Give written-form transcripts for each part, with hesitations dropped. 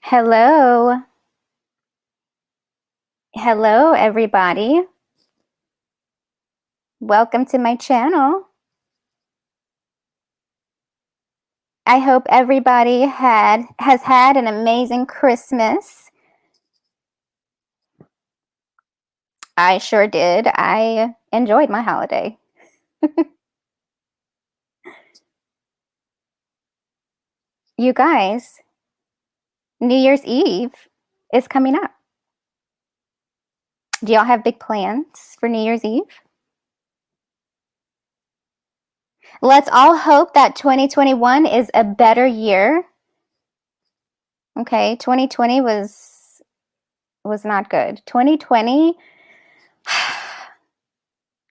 Hello. Hello, everybody. Welcome to my channel. I hope everybody has had an amazing Christmas. I sure did. I enjoyed my holiday. You guys, New Year's Eve is coming up. Do y'all have big plans for New Year's Eve? Let's all hope that 2021 is a better year. Okay, 2020 was not good. 2020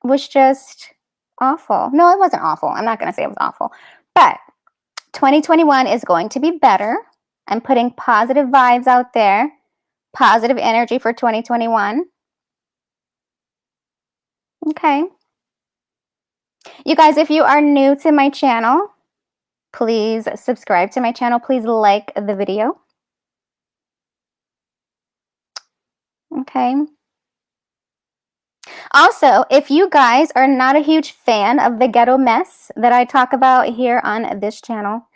was just awful. No, it wasn't awful. I'm not going to say it was awful. But 2021 is going to be better. I'm putting positive vibes out there, positive energy for 2021. Okay. You guys, if you are new to my channel, please subscribe to my channel. Please like the video. Okay. Also, if you guys are not a huge fan of the ghetto mess that I talk about here on this channel,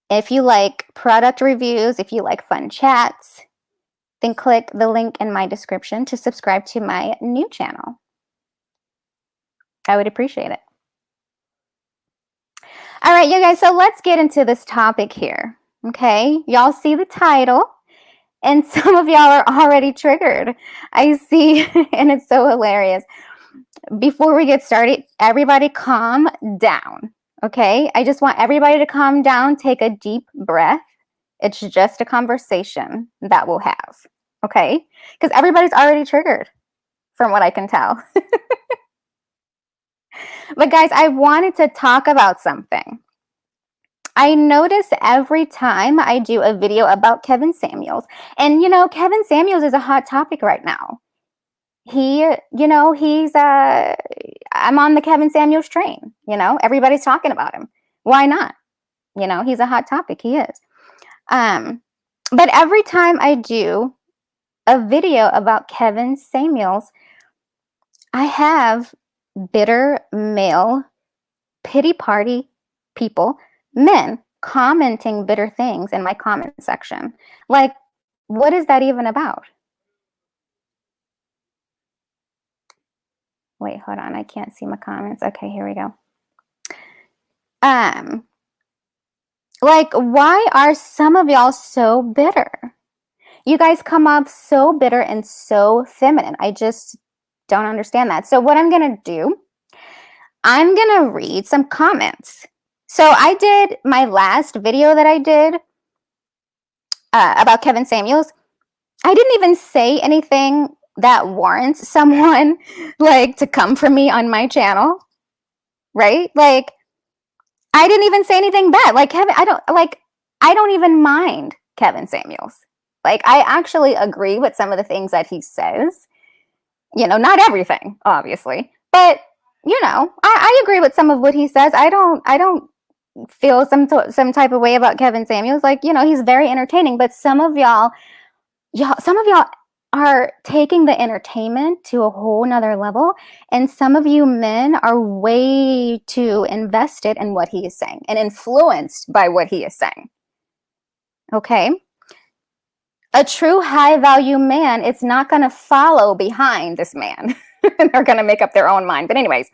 if you like product reviews, if you like fun chats, then click the link in my description to subscribe to my new channel. I would appreciate it. All right, you guys, so let's get into this topic here. Okay, y'all see the title, and some of y'all are already triggered. I see, and it's so hilarious. Before we get started, everybody calm down. Okay, I just want everybody to calm down, take a deep breath. It's just a conversation that we'll have. Okay, because everybody's already triggered from what I can tell. But guys, I wanted to talk about something. I notice every time I do a video about Kevin Samuels, and you know, Kevin Samuels is a hot topic right now. I'm on the Kevin Samuels train, everybody's talking about him. Why not? He's a hot topic, he is. But every time I do a video about Kevin Samuels, I have bitter male pity party people, men, commenting bitter things in my comment section. Like, what is that even about? Wait, hold on. I can't see my comments. Okay, here we go. Like, why are some of y'all so bitter? You guys come off so bitter and so feminine. I just don't understand that. So what I'm going to do, I'm going to read some comments. So I did my last video that I did about Kevin Samuels. I didn't even say anything that warrants someone like to come for me on my channel, right? Like, I didn't even say anything bad. Like, Kevin, I don't even mind Kevin Samuels. Like, I actually agree with some of the things that he says. Not everything, obviously, but I agree with some of what he says. I don't feel some type of way about Kevin Samuels. Like, he's very entertaining, but some of y'all are taking the entertainment to a whole nother level, and some of you men are way too invested in what he is saying and influenced by what he is saying. Okay? A true high-value man is not going to follow behind this man. They're going to make up their own mind. But anyways,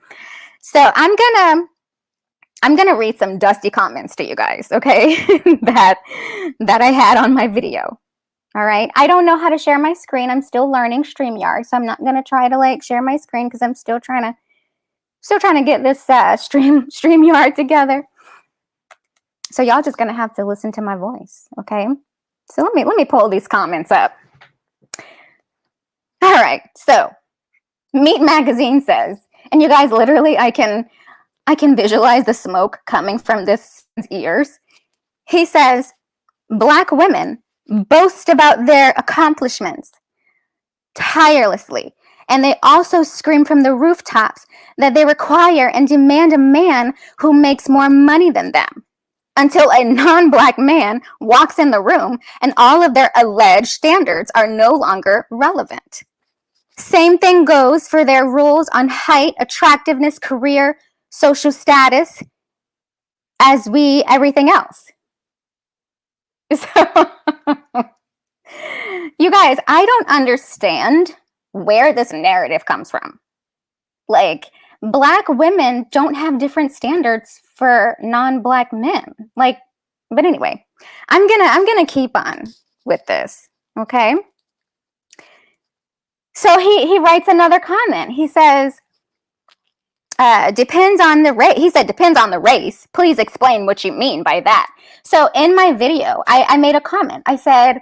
so I'm gonna read some dusty comments to you guys, okay? that I had on my video. All right. I don't know how to share my screen. I'm still learning StreamYard, so I'm not gonna try to share my screen because I'm still trying to get this StreamYard together. So y'all just gonna have to listen to my voice, okay? So let me pull these comments up. All right. So Meat Magazine says, and you guys, literally, I can visualize the smoke coming from this ears. He says, Black women boast about their accomplishments tirelessly, and they also scream from the rooftops that they require and demand a man who makes more money than them. until a non-black man walks in the room and all of their alleged standards are no longer relevant. Same thing goes for their rules on height, attractiveness, career, social status, as everything else. So, you guys, I don't understand where this narrative comes from. Like, black women don't have different standards for non-black men. Like, but anyway, I'm gonna keep on with this, okay? So he writes another comment. He says, depends on the race. He said, depends on the race. Please explain what you mean by that. So in my video, I made a comment. I said,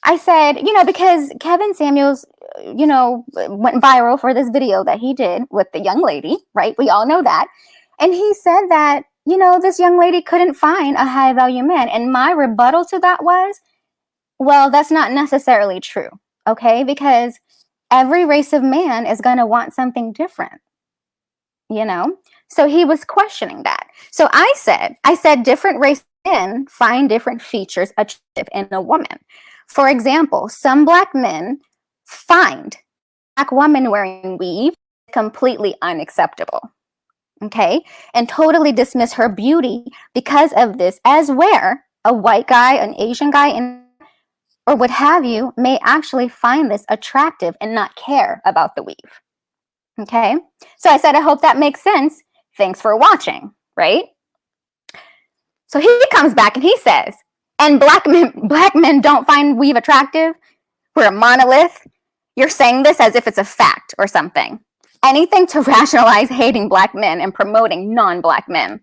because Kevin Samuels, went viral for this video that he did with the young lady, right? We all know that. And he said that, this young lady couldn't find a high value man. And my rebuttal to that was, well, that's not necessarily true, okay? Because every race of man is going to want something different, So he was questioning that. So I said different race men find different features attractive in a woman. For example, some black men find black women wearing weave completely unacceptable, okay? And totally dismiss her beauty because of this, as where a white guy, an Asian guy, or what have you, may actually find this attractive and not care about the weave. Okay? So I said, I hope that makes sense. Thanks for watching, right? So he comes back and he says, and black men don't find weave attractive? We're a monolith? You're saying this as if it's a fact or something. Anything to rationalize hating black men and promoting non-black men.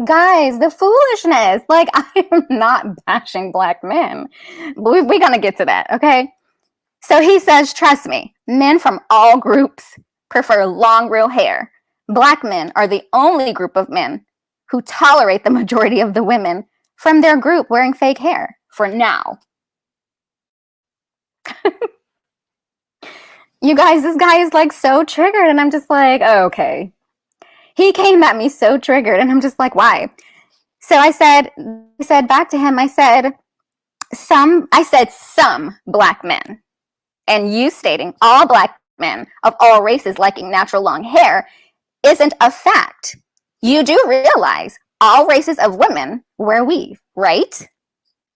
Guys, the foolishness. Like, I am not bashing black men. We're going to get to that, okay? So he says, trust me, men from all groups prefer long, real hair. Black men are the only group of men who tolerate the majority of the women from their group wearing fake hair for now. You guys, this guy is like so triggered, and I'm just like, oh, okay. He came at me so triggered, and I'm just like, why? So I said back to him, I said some black men, and you stating all black men of all races liking natural long hair isn't a fact. You do realize all races of women wear weave, right?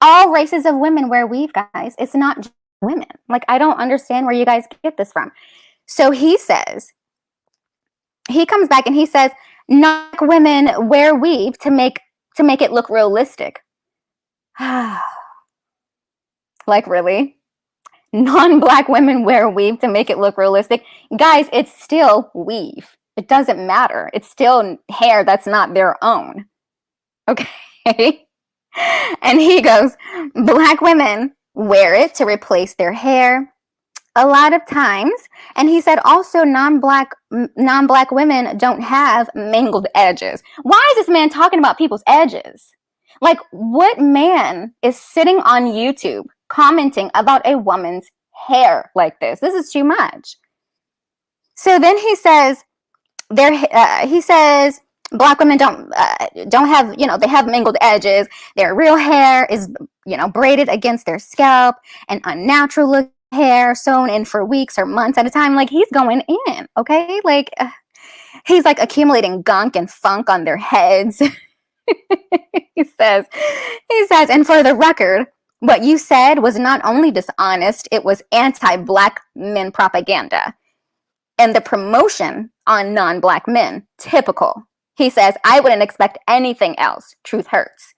All races of women wear weave, guys. It's not just women. Like, I don't understand where you guys get this from. So he comes back and he says, non-black women wear weave to make it look realistic. Like, really? Non-black women wear weave to make it look realistic? Guys, it's still weave. It doesn't matter. It's still hair that's not their own. Okay? And he goes, black women wear it to replace their hair a lot of times. And he said also non-black women don't have mangled edges. Why is this man talking about people's edges? Like, what man is sitting on YouTube commenting about a woman's hair like this? This is too much. So then he says, black women don't have, they have mangled edges. Their real hair is, braided against their scalp, and unnatural looking hair sewn in for weeks or months at a time. Like, he's going in, okay? Like, he's like accumulating gunk and funk on their heads. He says, and for the record, what you said was not only dishonest, it was anti-black men propaganda. And the promotion on non-black men, typical. He says, I wouldn't expect anything else. Truth hurts.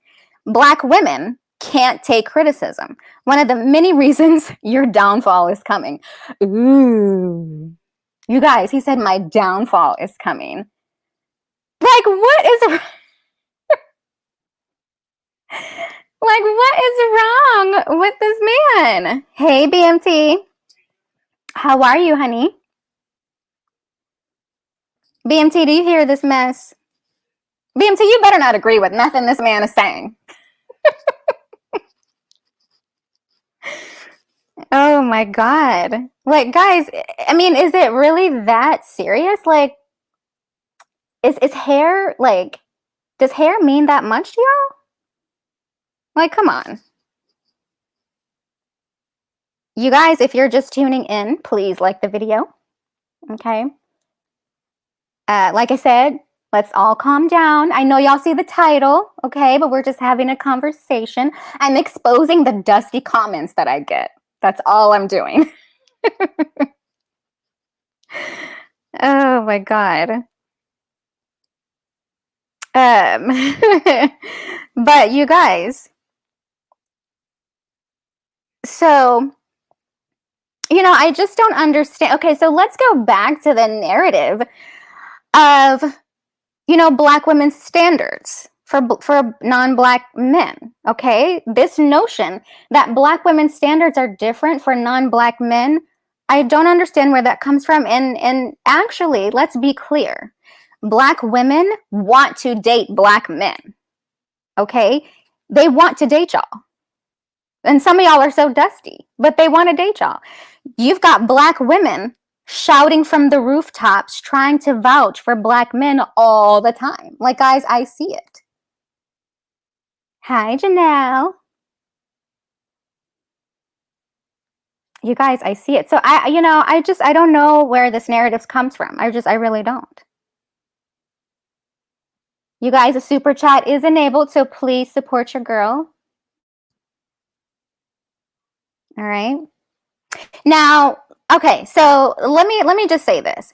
Black women can't take criticism. One of the many reasons your downfall is coming. Ooh. You guys, he said, my downfall is coming. Like, what is wrong with this man? Hey, B.M.T. How are you, honey? B.M.T., do you hear this mess? B.M.T., you better not agree with nothing this man is saying. Oh my God. Like, guys, I mean, is it really that serious? Like, Is hair like, does hair mean that much to y'all? Like, come on. You guys, if you're just tuning in, please like the video. Okay. Like I said, let's all calm down. I know y'all see the title, okay, but we're just having a conversation. I'm exposing the dusty comments that I get. That's all I'm doing. Oh my God. But you guys, so, I just don't understand. Okay, so let's go back to the narrative of, Black women's standards for non-Black men. Okay, this notion that Black women's standards are different for non-Black men, I don't understand where that comes from. And actually, let's be clear: Black women want to date Black men. Okay, they want to date y'all, and some of y'all are so dusty, but they want to date y'all. You've got Black women shouting from the rooftops, trying to vouch for Black men all the time. Like, guys, I see it. Hi, Janelle. You guys, I see it. So I don't know where this narrative comes from. I really don't. You guys, a super chat is enabled, so please support your girl. All right. Now, okay, so let me just say this.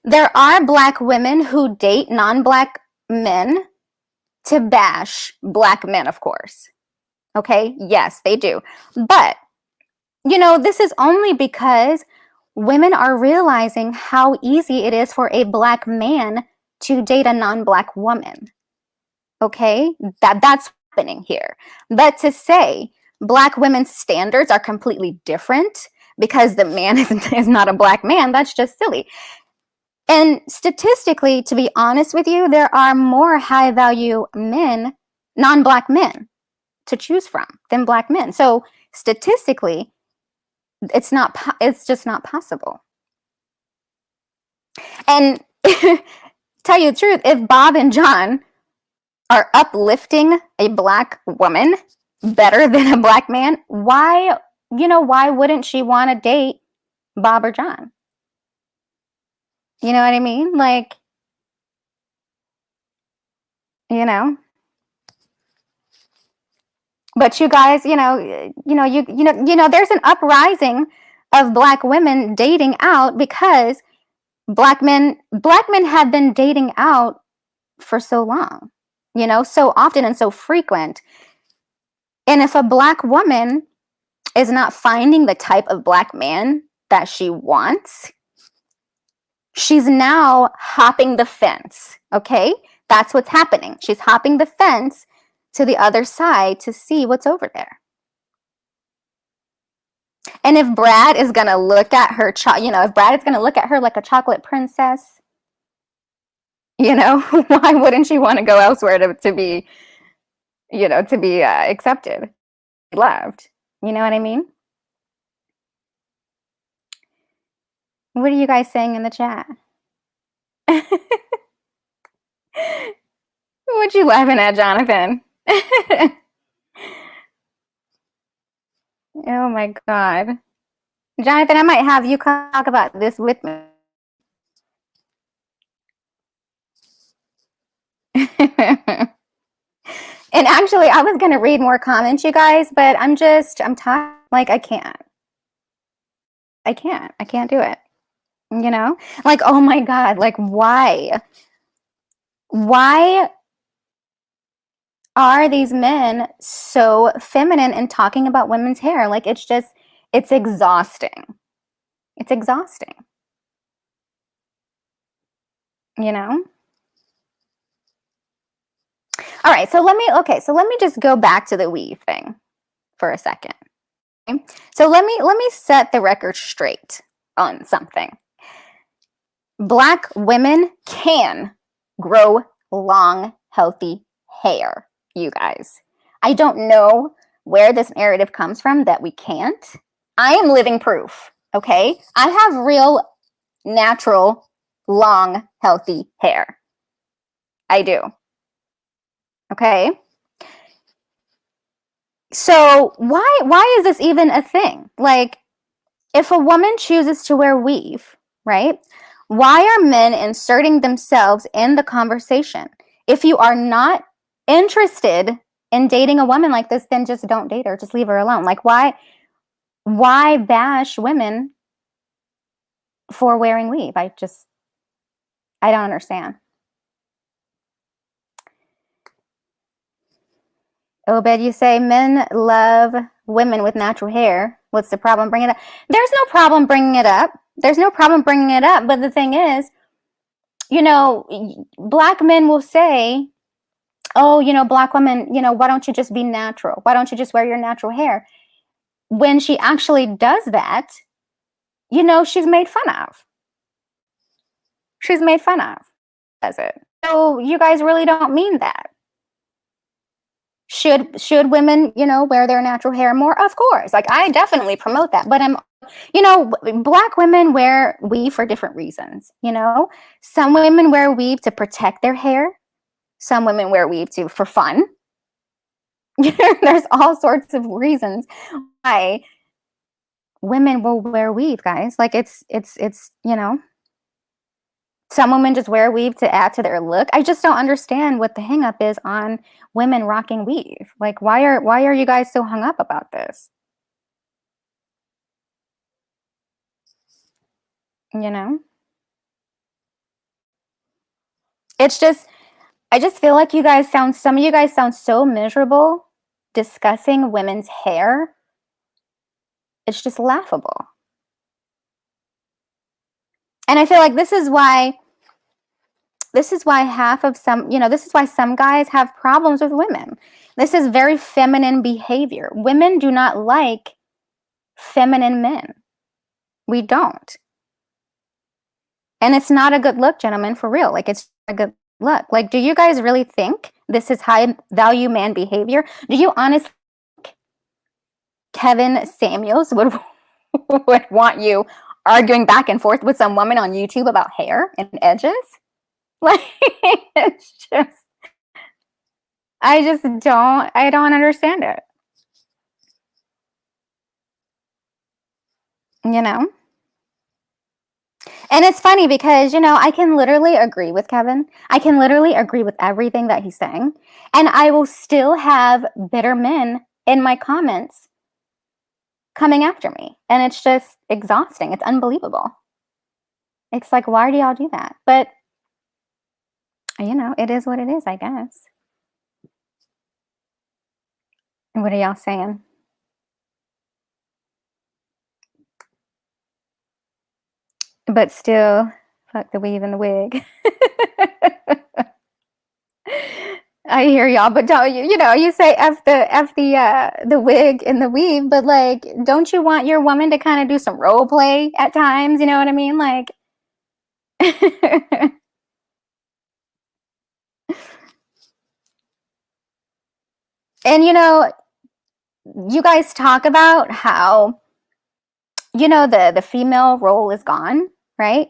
There are Black women who date non-Black men to bash Black men, of course. Okay? Yes, they do. But, this is only because women are realizing how easy it is for a Black man to date a non-Black woman. Okay? That's happening here. But to say Black women's standards are completely different because the man is not a Black man, that's just silly. And statistically, to be honest with you, there are more high value men, non-Black men, to choose from than Black men. So statistically, it's just not possible. And tell you the truth, if Bob and John are uplifting a Black woman better than a Black man, why wouldn't she want to date Bob or John? You know what I mean? Like, but you guys, there's an uprising of Black women dating out because black men have been dating out for so long, so often and so frequent. And if a Black woman is not finding the type of Black man that she wants, she's now hopping the fence. Okay, that's what's happening. She's hopping the fence to the other side to see what's over there. And if Brad is gonna look at her, if Brad is gonna look at her like a chocolate princess, why wouldn't she want to go elsewhere to be, accepted, loved? You know what I mean? What are you guys saying in the chat? What you laughing at, Jonathan? Oh my God. Jonathan, I might have you talk about this with me. And actually, I was going to read more comments, you guys, but I'm tired. Like, I can't do it. Like, oh my God, like, why are these men so feminine and talking about women's hair? Like, it's exhausting. It's exhausting. All right, so let me just go back to the weave thing for a second. Okay? So let me set the record straight on something. Black women can grow long, healthy hair, you guys. I don't know where this narrative comes from that we can't. I am living proof, okay? I have real, natural, long, healthy hair. I do. Okay. So why is this even a thing? Like, if a woman chooses to wear weave, right? Why are men inserting themselves in the conversation? If you are not interested in dating a woman like this, then just don't date her. Just leave her alone. Like, why bash women for wearing weave? I don't understand. Obed, you say men love women with natural hair. What's the problem bringing it up? There's no problem bringing it up. There's no problem bringing it up. But the thing is, black men will say, oh, black women, why don't you just be natural? Why don't you just wear your natural hair? When she actually does that, she's made fun of. She's made fun of. Does it? So you guys really don't mean that. Should women, wear their natural hair more? Of course. Like, I definitely promote that. But black women wear weave for different reasons. Some women wear weave to protect their hair. Some women wear weave for fun. There's all sorts of reasons why women will wear weave, guys. Like, it's some women just wear weave to add to their look. I just don't understand what the hang up is on women rocking weave. Like, why are you guys so hung up about this? It's just, I just feel like some of you guys sound so miserable discussing women's hair. It's just laughable. And I feel like this is why this is why some guys have problems with women. This is very feminine behavior. Women do not like feminine men. We don't. And it's not a good look, gentlemen, for real. Like, it's a good look. Like, do you guys really think this is high value man behavior? Do you honestly think Kevin Samuels would want you arguing back and forth with some woman on YouTube about hair and edges? Like, it's just, I don't understand it. And it's funny because, I can literally agree with Kevin. I can literally agree with everything that he's saying. And I will still have bitter men in my comments coming after me. And it's just exhausting. It's unbelievable. It's like, why do y'all do that? But, it is what it is, I guess. What are y'all saying? But still, fuck the weave and the wig. I hear y'all, but don't you say the wig and the weave, but like, don't you want your woman to kind of do some role play at times? You know what I mean? Like, and you guys talk about how the female role is gone, right?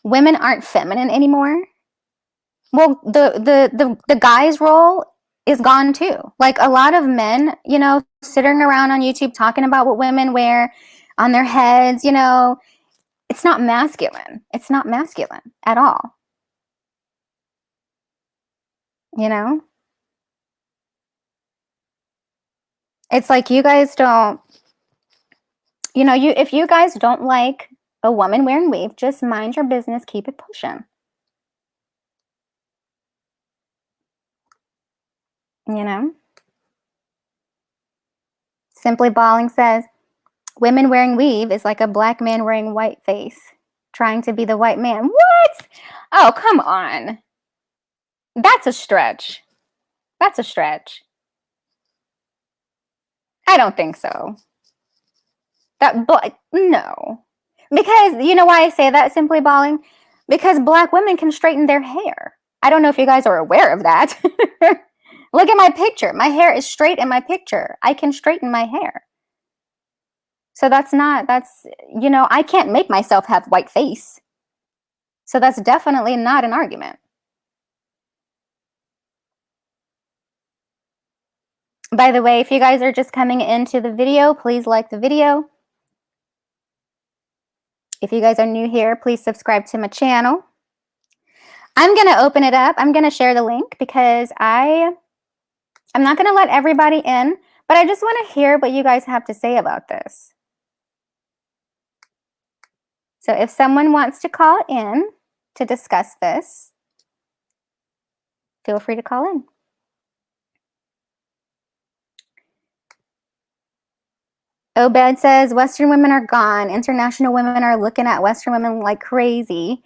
Women aren't feminine anymore. Well, the guy's role is gone too. Like, a lot of men, sitting around on YouTube talking about what women wear on their heads, it's not masculine. It's not masculine at all. It's like, you guys don't, if you guys don't like a woman wearing weave, just mind your business, keep it pushing. Simply Balling says, women wearing weave is like a black man wearing white face, trying to be the white man. What? Oh, come on. That's a stretch. That's a stretch. I don't think so. No. Because, you know why I say that, Simply Balling? Because black women can straighten their hair. I don't know if you guys are aware of that. Look at my picture. My hair is straight in my picture. I can straighten my hair. So I can't make myself have white face. So that's definitely not an argument. By the way, if you guys are just coming into the video, please like the video. If you guys are new here, please subscribe to my channel. I'm going to open it up. I'm going to share the link because I'm not going to let everybody in, but I just want to hear what you guys have to say about this. So if someone wants to call in to discuss this, feel free to call in. Obed says, Western women are gone. International women are looking at Western women like crazy.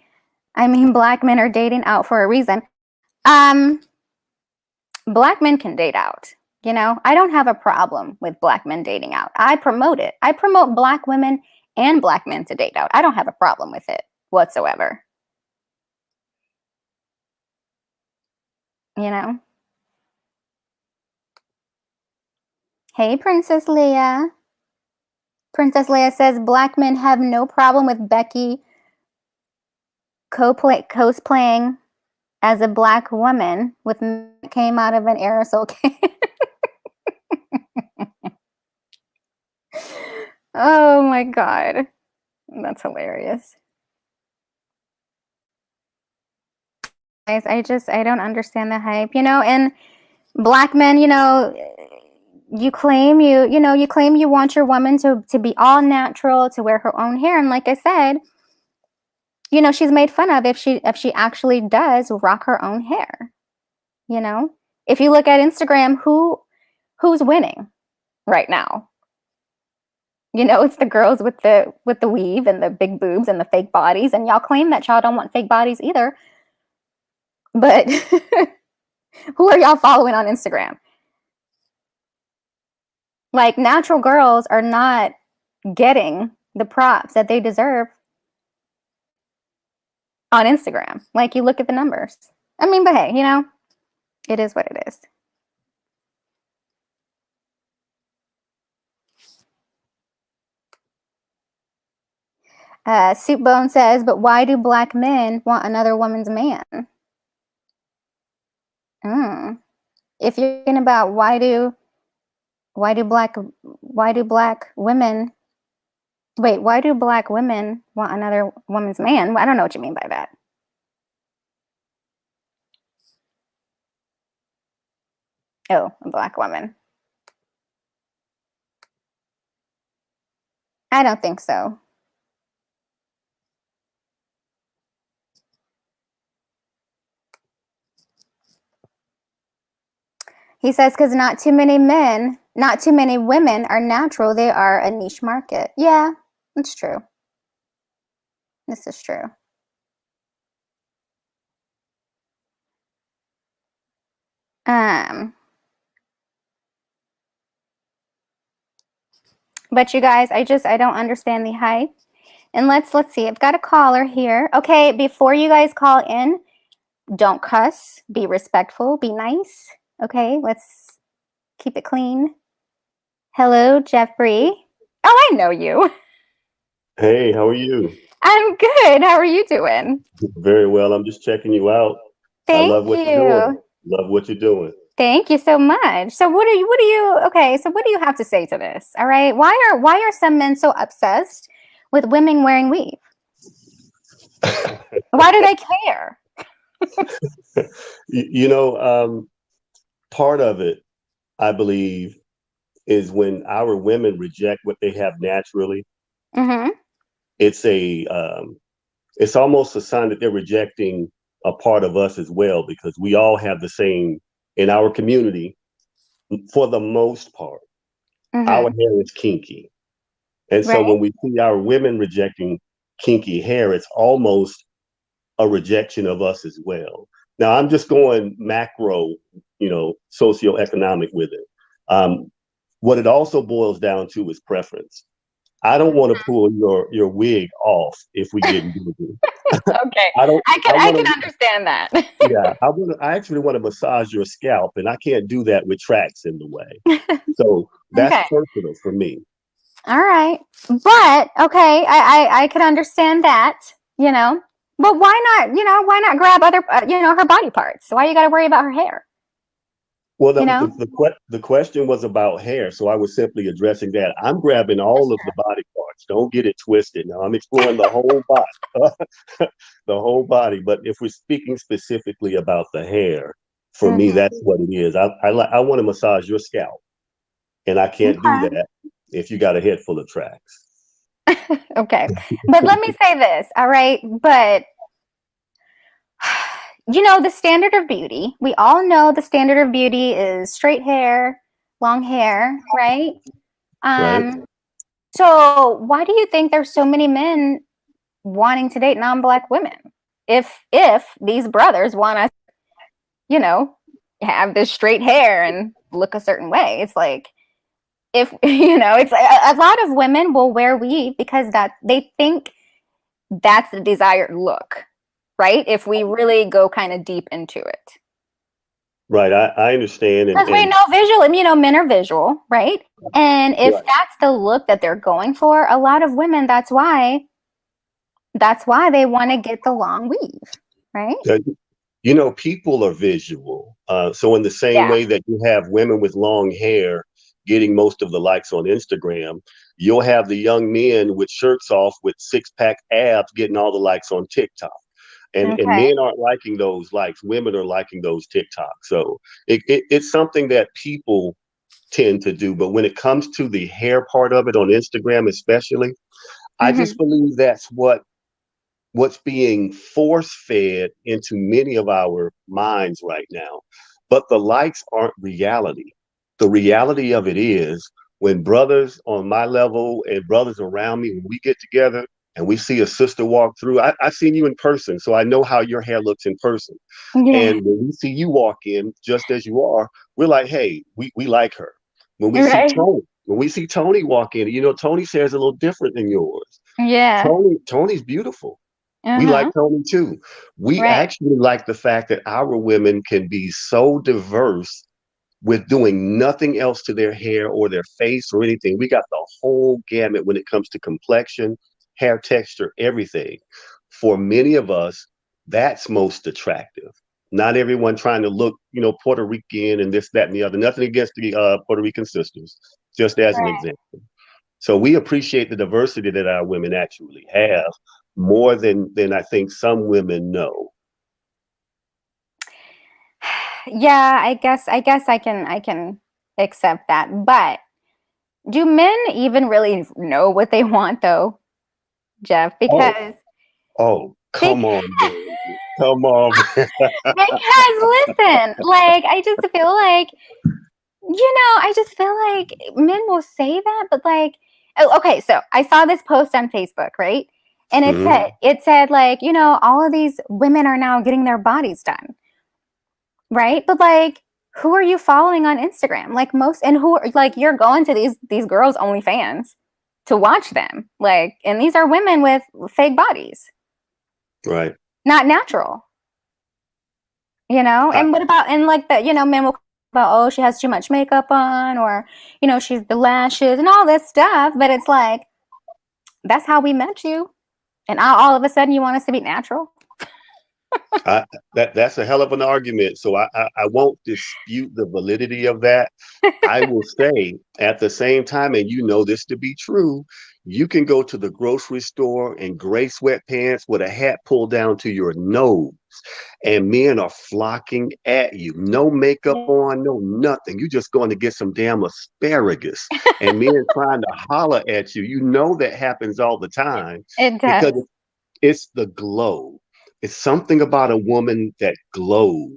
I mean, black men are dating out for a reason. Black men can date out. You know, I don't have a problem with black men dating out. I promote it. I promote black women and black men to date out. I don't have a problem with it whatsoever. You know? Hey, Princess Leia. Princess Leia says, black men have no problem with Becky cosplaying as a black woman with came out of an aerosol can. Oh my God. That's hilarious. Guys, I don't understand the hype, you know, and black men, you know, you claim you want your woman to be all natural, to wear her own hair. And like I said, you know, she's made fun of if she actually does rock her own hair. You know, if you look at Instagram, who's winning right now? You know, it's the girls with the weave and the big boobs and the fake bodies, and y'all claim that y'all don't want fake bodies either. But who are y'all following on Instagram? Like, natural girls are not getting the props that they deserve on Instagram. Like, you look at the numbers. I mean, but hey, you know, it is what it is. Soup Bone says, but why do black men want another woman's man? If you're thinking about why do black women want another woman's man? I don't know what you mean by that. Oh, a black woman. I don't think so. He says, because not too many women are natural. They are a niche market. Yeah, that's true. This is true. But you guys, I don't understand the hype. And let's see. I've got a caller here. Okay, before you guys call in, don't cuss. Be respectful. Be nice. Okay, let's keep it clean. Hello, Jeffrey. Oh, I know you. Hey, how are you? I'm good. How are you doing? Very well. I'm just checking you out. I love what you're doing. Love what you're doing. Thank you so much. So what do you have to say to this? All right. Why are some men so obsessed with women wearing weave? Why do they care? You know, part of it, I believe, is when our women reject what they have naturally. Mm-hmm. It's almost a sign that they're rejecting a part of us as well, because we all have the same in our community. For the most part, our hair is kinky. And so when we see our women rejecting kinky hair, it's almost a rejection of us as well. Now, I'm just going macro, socioeconomic with it. What it also boils down to is preference. I don't want to pull your wig off if we get into it. Okay, I can understand that. Yeah, I actually want to massage your scalp, and I can't do that with tracks in the way. So that's personal for me. All right, but okay, I can understand that, you know. But why not grab other, her body parts? Why you got to worry about her hair? Well, you know? the question was about hair, so I was simply addressing that. I'm grabbing all of the body parts. Don't get it twisted. Now I'm exploring the whole body, the whole body. But if we're speaking specifically about the hair, for me, Mm-hmm. that's what it is. I want to massage your scalp, and I can't do Okay. that if you got a head full of tracks. Okay. But let me say this, all right? But the standard of beauty, we all know the standard of beauty is straight hair, long hair, right? Right, So why do you think there's so many men wanting to date non-black women? If these brothers want to, you know, have this straight hair and look a certain way, it's like if it's a lot of women will wear weave because that they think that's the desired look, right? If we really go kind of deep into it. right. I understand, Because we know visual, men are visual, right? And if right. that's the look that they're going for, a lot of women, that's why they want to get the long weave, right? Uh, people are visual. So in the same Yeah. way that you have women with long hair getting most of the likes on Instagram, you'll have the young men with shirts off with six-pack abs getting all the likes on TikTok. And Okay. men aren't liking those likes. Women are liking those TikToks. So it's something that people tend to do. But when it comes to the hair part of it on Instagram, especially, I just Mm-hmm. believe that's what's being force fed into many of our minds right now. But the likes aren't reality. The reality of it is when brothers on my level and brothers around me, when we get together and we see a sister walk through, I've seen you in person, so I know how your hair looks in person. Yeah. And when we see you walk in just as you are, we're like, hey, we like her. When we see Right. Tony walk in, Tony's hair is a little different than yours. Yeah. Tony's beautiful. We like Uh-huh. Tony too. We Right. actually like the fact that our women can be so diverse with doing nothing else to their hair or their face or anything. We got the whole gamut when it comes to complexion, hair texture, everything. For many of us, that's most attractive. Not everyone trying to look, Puerto Rican and this, that, and the other. Nothing against the Puerto Rican sisters, just as an Right. example. So we appreciate the diversity that our women actually have more than I think some women know. Yeah, I guess I can accept that. But do men even really know what they want though, Jeff? Oh, Because oh, they come on, man. Come on, man. because listen, like I just feel like men will say that, but like, oh, okay, so I saw this post on Facebook, right? And it Mhm. said like, all of these women are now getting their bodies done, right? But like, who are you following on Instagram? Like most, and who like you're going to these girls' OnlyFans to watch them, like, and these are women with fake bodies, Right. not natural. I, And what about, and like that, men will about, oh, she has too much makeup on, or she's the lashes and all this stuff, but it's like that's how we met you, and all of a sudden you want us to be natural. I, that's a hell of an argument. So I won't dispute the validity of that. I will say at the same time, and you know this to be true, you can go to the grocery store in gray sweatpants with a hat pulled down to your nose, and men are flocking at you. No makeup on, no nothing. You just going to get some damn asparagus, and men trying to holler at you. You know that happens all the time It because does. it's the glow. It's something about a woman that glows,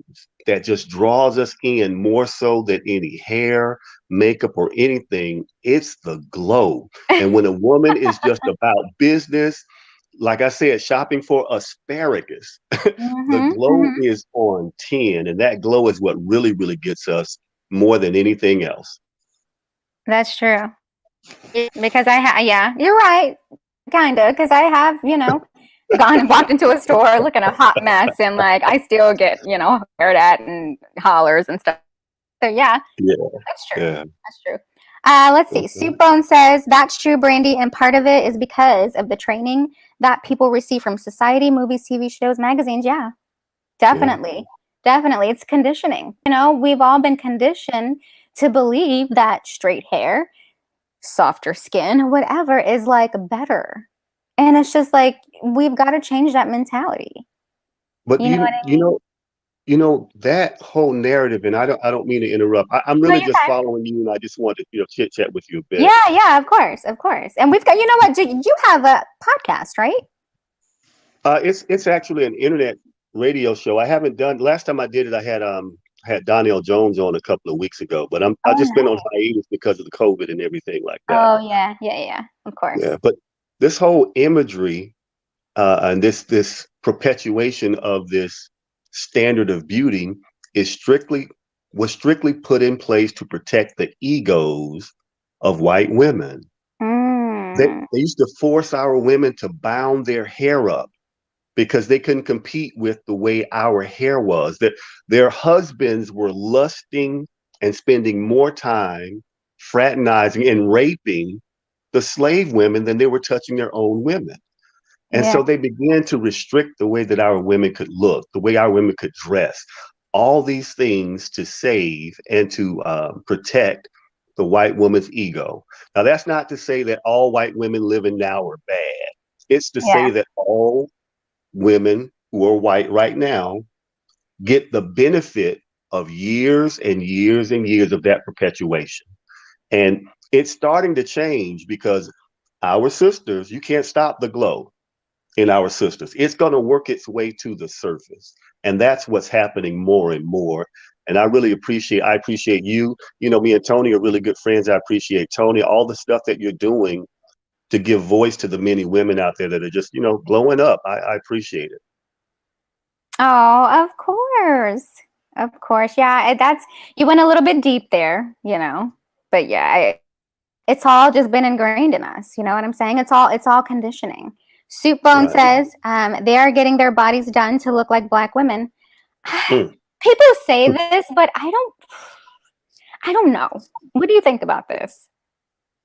that just draws us in more so than any hair, makeup, or anything. It's the glow. And when a woman is just about business, like I said, shopping for asparagus, the Mm-hmm, glow mm-hmm. is on 10. And that glow is what really, really gets us more than anything else. That's true. Because yeah, you're right, kind of, because I have gone and walked into a store looking a hot mess, and like I still get heard at and hollers and stuff. So yeah, Yeah, that's true. yeah. That's true. Let's see. Mhm. Soup Bone says that's true, Brandy, and part of it is because of the training that people receive from society, movies, TV shows, magazines. Yeah, Yeah. definitely, Definitely. It's conditioning. You know, we've all been conditioned to believe that straight hair, softer skin, whatever is like better. And it's just like we've got to change that mentality. But You know what I mean? that whole narrative, and I don't mean to interrupt. I'm No, really you're just fine. following you, and I just want to chit chat with you a bit. Yeah, yeah, of course, of course. And we've got, you know what? You have a podcast, right? It's actually an internet radio show. I haven't done. Last time I did it, I had Donnell Jones on a couple of weeks ago, but I Oh, just been on nice. hiatus because of the COVID and everything like that. Oh, yeah, yeah, yeah. Of course. Yeah, but this whole imagery and this perpetuation of this standard of beauty is strictly put in place to protect the egos of white women. Mm, They used to force our women to bound their hair up because they couldn't compete with the way our hair was. That their husbands were lusting and spending more time fraternizing and raping the slave women than they were touching their own women. And yeah, so they began to restrict the way that our women could look, the way our women could dress, all these things to save and to protect the white woman's ego. Now, that's not to say that all white women living now are bad. It's to yeah, say that all women who are white right now get the benefit of years and years and years of that perpetuation. And it's starting to change because our sisters, you can't stop the glow in our sisters. It's going to work its way to the surface. And that's what's happening more and more. And I appreciate you. You know, me and Tony are really good friends. I appreciate Tony, all the stuff that you're doing to give voice to the many women out there that are just, glowing up. I appreciate it. oh, of course. Of course. Yeah, that's you went a little bit deep there, you know. But yeah, it's all just been ingrained in us. You know what I'm saying? It's all conditioning. Soup Bone Right. says they are getting their bodies done to look like black women. Mm. People say this, but I don't know. What do you think about this?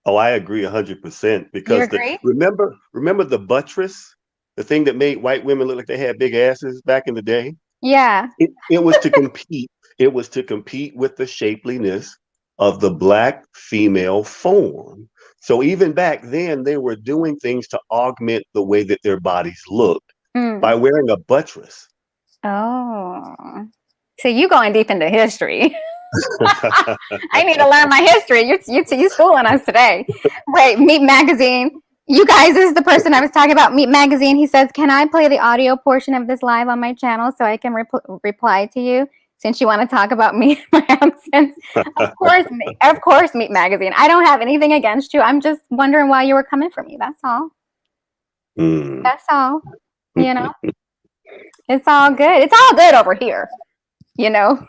Oh, I agree 100% You because agree? remember the buttress, the thing that made white women look like they had big asses back in the day. Yeah. It was to compete. It was to compete with the shapeliness of the black female form. So even back then, they were doing things to augment the way that their bodies looked Mm. by wearing a buttress. Oh. So you going deep into history. I need to learn my history. You schooling us today. Wait, Meat Magazine. You guys, this is the person I was talking about. Meat Magazine. He says, "Can I play the audio portion of this live on my channel so I can reply to you since you want to talk about me and my absence?" Of course, Meat Magazine. I don't have anything against you. I'm just wondering why you were coming for me. That's all. Mm. That's all. You know, it's all good. It's all good over here. You know.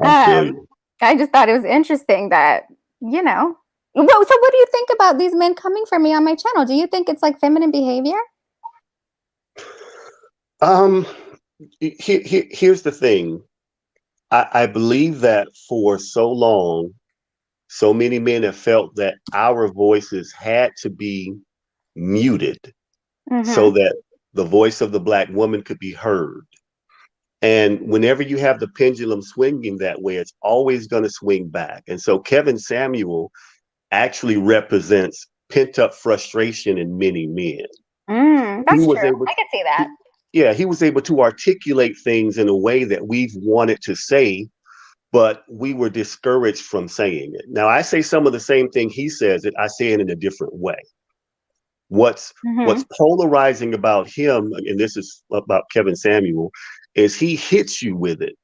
I feel um, you. I just thought it was interesting that, you know. Well, so what do you think about these men coming for me on my channel? Do you think it's like feminine behavior? Um, Here's the thing. I believe that for so long, so many men have felt that our voices had to be muted so Mm-hmm. that the voice of the black woman could be heard. And whenever you have the pendulum swinging that way, it's always going to swing back. And so Kevin Samuel actually represents pent up frustration in many men. He That's was true. able I could see that. Yeah, he was able to articulate things in a way that we've wanted to say, but we were discouraged from saying it. Now, I say some of the same thing he says it, I say it in a different way. What's Mm-hmm. polarizing about him, and this is about Kevin Samuel, is he hits you with it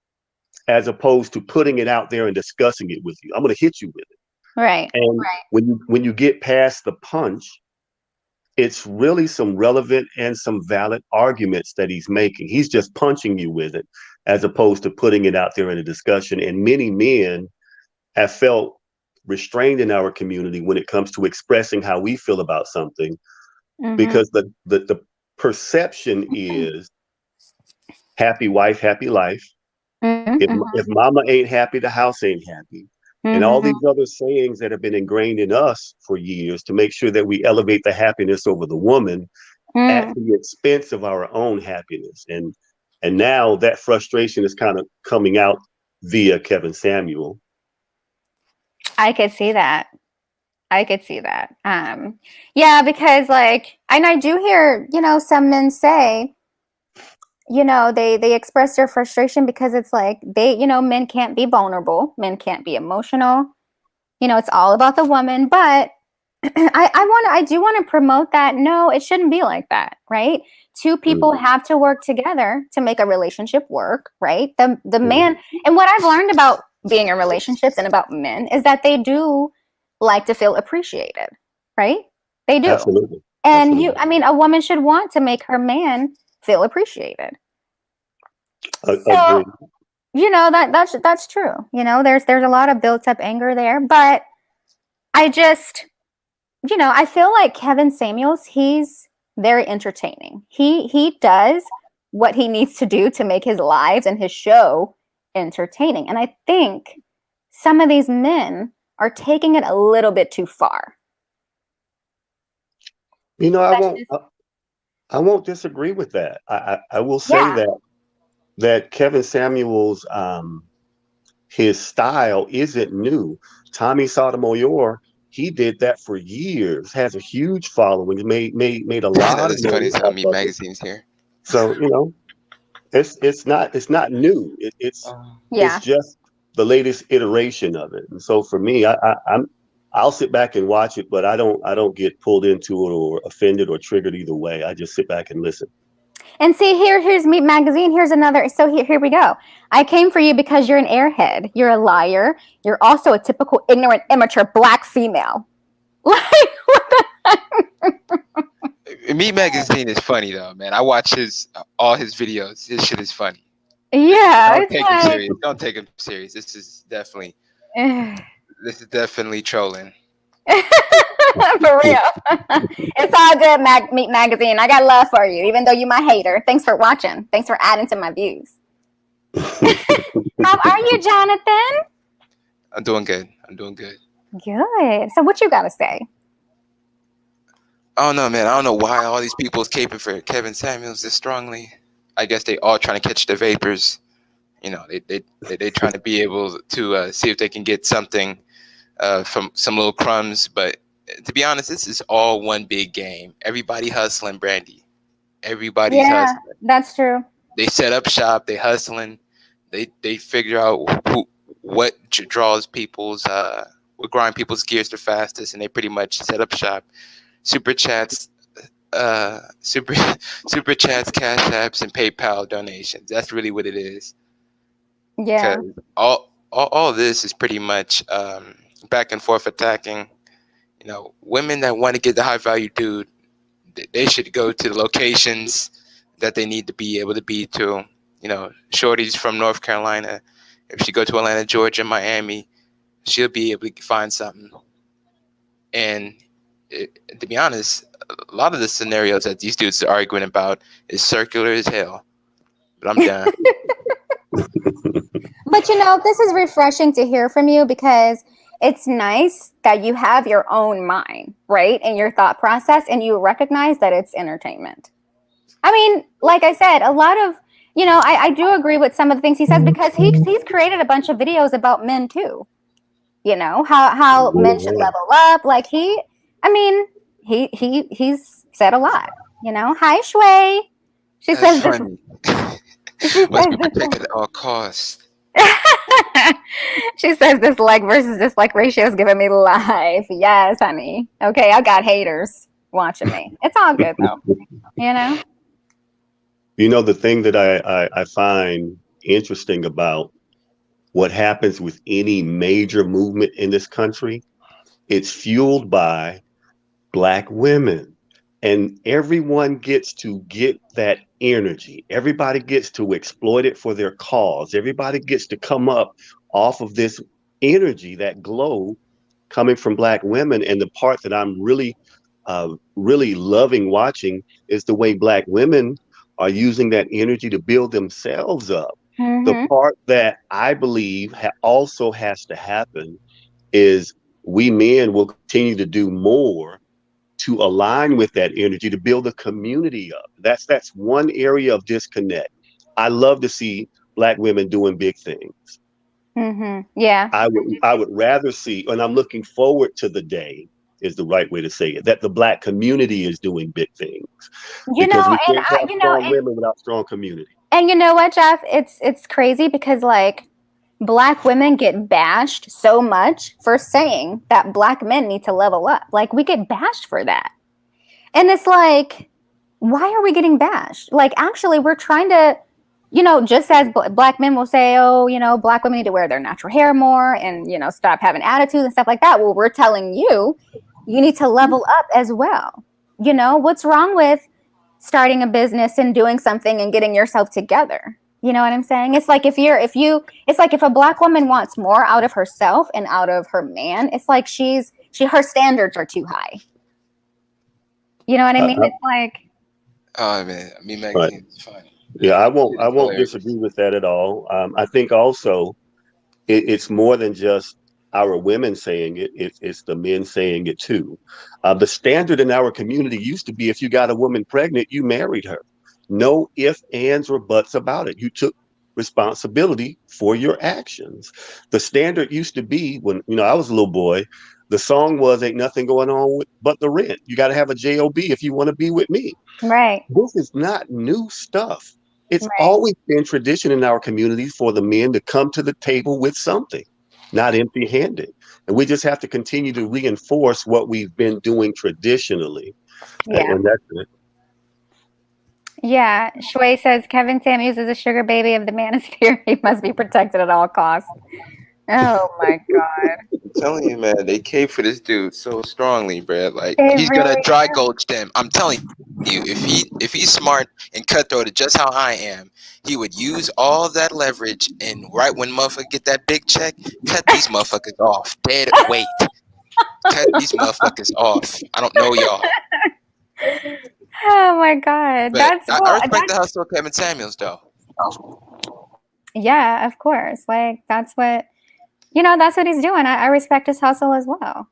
as opposed to putting it out there and discussing it with you. I'm going to hit you with it. Right. And when you get past the punch, it's really some relevant and some valid arguments that he's making. He's just punching you with it as opposed to putting it out there in a discussion. And many men have felt restrained in our community when it comes to expressing how we feel about something Mm-hmm. because the perception is happy wife, happy life. If Mm-hmm. mama ain't happy, the house ain't happy. And all Mm-hmm. these other sayings that have been ingrained in us for years to make sure that we elevate the happiness over the woman at Mm. the expense of our own happiness. And, And now that frustration is kind of coming out via Kevin Samuel. I could see that. I could see that. Yeah, because like, and I do hear, some men say, they express their frustration because it's like men can't be vulnerable, men can't be emotional. It's all about the woman, but I do want to promote that. No, it shouldn't be like that, right? Two people have to work together to make a relationship work, right? The man, and what I've learned about being in relationships and about men is that they do like to feel appreciated, right? They do. Absolutely. And Absolutely. a woman should want to make her man feel appreciated. So, Agreed. that's true. There's a lot of built up anger there, but I just I feel like Kevin Samuels, he's very entertaining. He does what he needs to do to make his lives and his show entertaining. And I think some of these men are taking it a little bit too far. I won't disagree with that. I will say Yeah. that Kevin Samuel's his style isn't new. Tommy Sotomayor, he did that for years, has a huge following, made a lot of It's funny money as how off Meat of it. Magazine's here. So, it's not new. It's Yeah. just the latest iteration of it. And so for me, I'll sit back and watch it, but I don't get pulled into it or offended or triggered either way. I just sit back and listen. And see, here's Meat Magazine. Here's another. So here we go. I came for you because you're an airhead. You're a liar. You're also a typical ignorant, immature black female. Like, Meat Magazine is funny though, man. I watch all his videos. His shit is funny. yeah, Don't it's take him like, serious. Don't take him serious. This is definitely trolling. for real. It's all good, Meat Magazine. I got love for you, even though you're my hater. Thanks for watching. Thanks for adding to my views. How are you, Jonathan? I'm doing good. I'm doing good. Good. So what you got to say? I don't know, man. I don't know why all these people is caping for Kevin Samuels this strongly. I guess they all trying to catch the vapors. They trying to be able to see if they can get something from some little crumbs. But to be honest, this is all one big game. Everybody hustling, Brandy. Everybody's hustling. That's true. They set up shop. They hustling. They figure out what draws what grind people's gears the fastest, and they pretty much set up shop. Super chats, super chats, cash apps, and PayPal donations. That's really what it is. Yeah. Because all this is pretty much back and forth attacking. Women that want to get the high value dude, they should go to the locations that they need to be able to be to. Shorties from North Carolina, if she go to Atlanta, Georgia, Miami, she'll be able to find something. And to be honest, a lot of the scenarios that these dudes are arguing about is circular as hell. But I'm done. But this is refreshing to hear from you because it's nice that you have your own mind, right? And your thought process, and you recognize that it's entertainment. I mean, like I said, a lot of, I do agree with some of the things he says because he's created a bunch of videos about men too. How men should level up. Like he's said a lot. Hi Shui. She That's says funny. Must be protected at all costs. She says this like versus dislike ratio is giving me life. Yes, honey. Okay, I got haters watching me. It's all good though. The thing that I find interesting about what happens with any major movement in this country, it's fueled by Black women. And everyone gets to get that energy. Everybody gets to exploit it for their cause. Everybody gets to come up off of this energy, that glow coming from Black women. And the part that I'm really loving watching is the way Black women are using that energy to build themselves up. The part that I believe also has to happen is we men will continue to do more to align with that energy to build a community up. That's one area of disconnect. I love to see Black women doing big things. Yeah. I would rather see, and I'm looking forward to the day, is the right way to say it, that the Black community is doing big things, You because know, we and can't I, have strong women without strong community. and you know what, Jeff? It's crazy because like Black women get bashed so much for saying that Black men need to level up. Like we get bashed for that. And it's like, why are we getting bashed? Like, actually, we're trying to, just as Black men will say, oh, Black women need to wear their natural hair more and, stop having attitudes and stuff like that. Well, we're telling you, you need to level up as well. What's wrong with starting a business and doing something and getting yourself together? You know what I'm saying? It's like it's like if a Black woman wants more out of herself and out of her man, it's like her standards are too high. You know what I mean? It's like, oh man, Me Right. Magazine is funny. Yeah, I won't. I It's won't hilarious. disagree with that at all. I think also it's more than just our women saying it. It's the men saying it too. The standard in our community used to be, if you got a woman pregnant, you married her. No ifs, ands, or buts about it. You took responsibility for your actions. The standard used to be, when I was a little boy, the song was "Ain't nothing going on but the rent." You got to have a job if you want to be with me. right, This is not new stuff. It's right. always been tradition in our communities for the men to come to the table with something, not empty handed. And we just have to continue to reinforce what we've been doing traditionally. Yeah. And that's it. Yeah. Shui says Kevin Samuels is a sugar baby of the manosphere. He must be protected at all costs. Oh my God. I'm telling you, man, they came for this dude so strongly, bro. Like They he's gonna really dry gulch them. I'm telling you, if he's smart and cutthroat, just how I am, he would use all that leverage. And right when motherfucker get that big check, cut these motherfuckers off dead weight. Cut these motherfuckers off. I don't know y'all, Oh my God. but That's I well, respect the that's hustle of Kevin Samuels though. yeah, of course. Like that's what he's doing. I respect his hustle as well.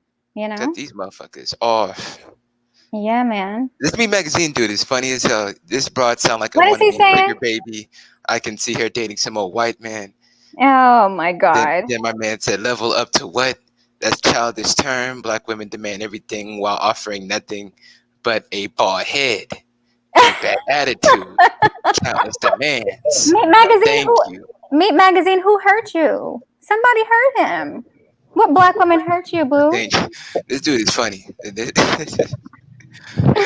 Cut these motherfuckers off. Yeah, man. This Me Magazine dude is funny as hell. This broad sound like a What is he one-man saying? trigger baby. I can see her dating some old white man. Oh my Then, God. then my man said, level up to what? That's childish term. Black women demand everything while offering nothing but a bald head, a bad attitude, countless demands. Meat No, Magazine, thank you. who hurt you? Somebody hurt him. What Black woman hurt you, boo? Thank you. This dude is funny. The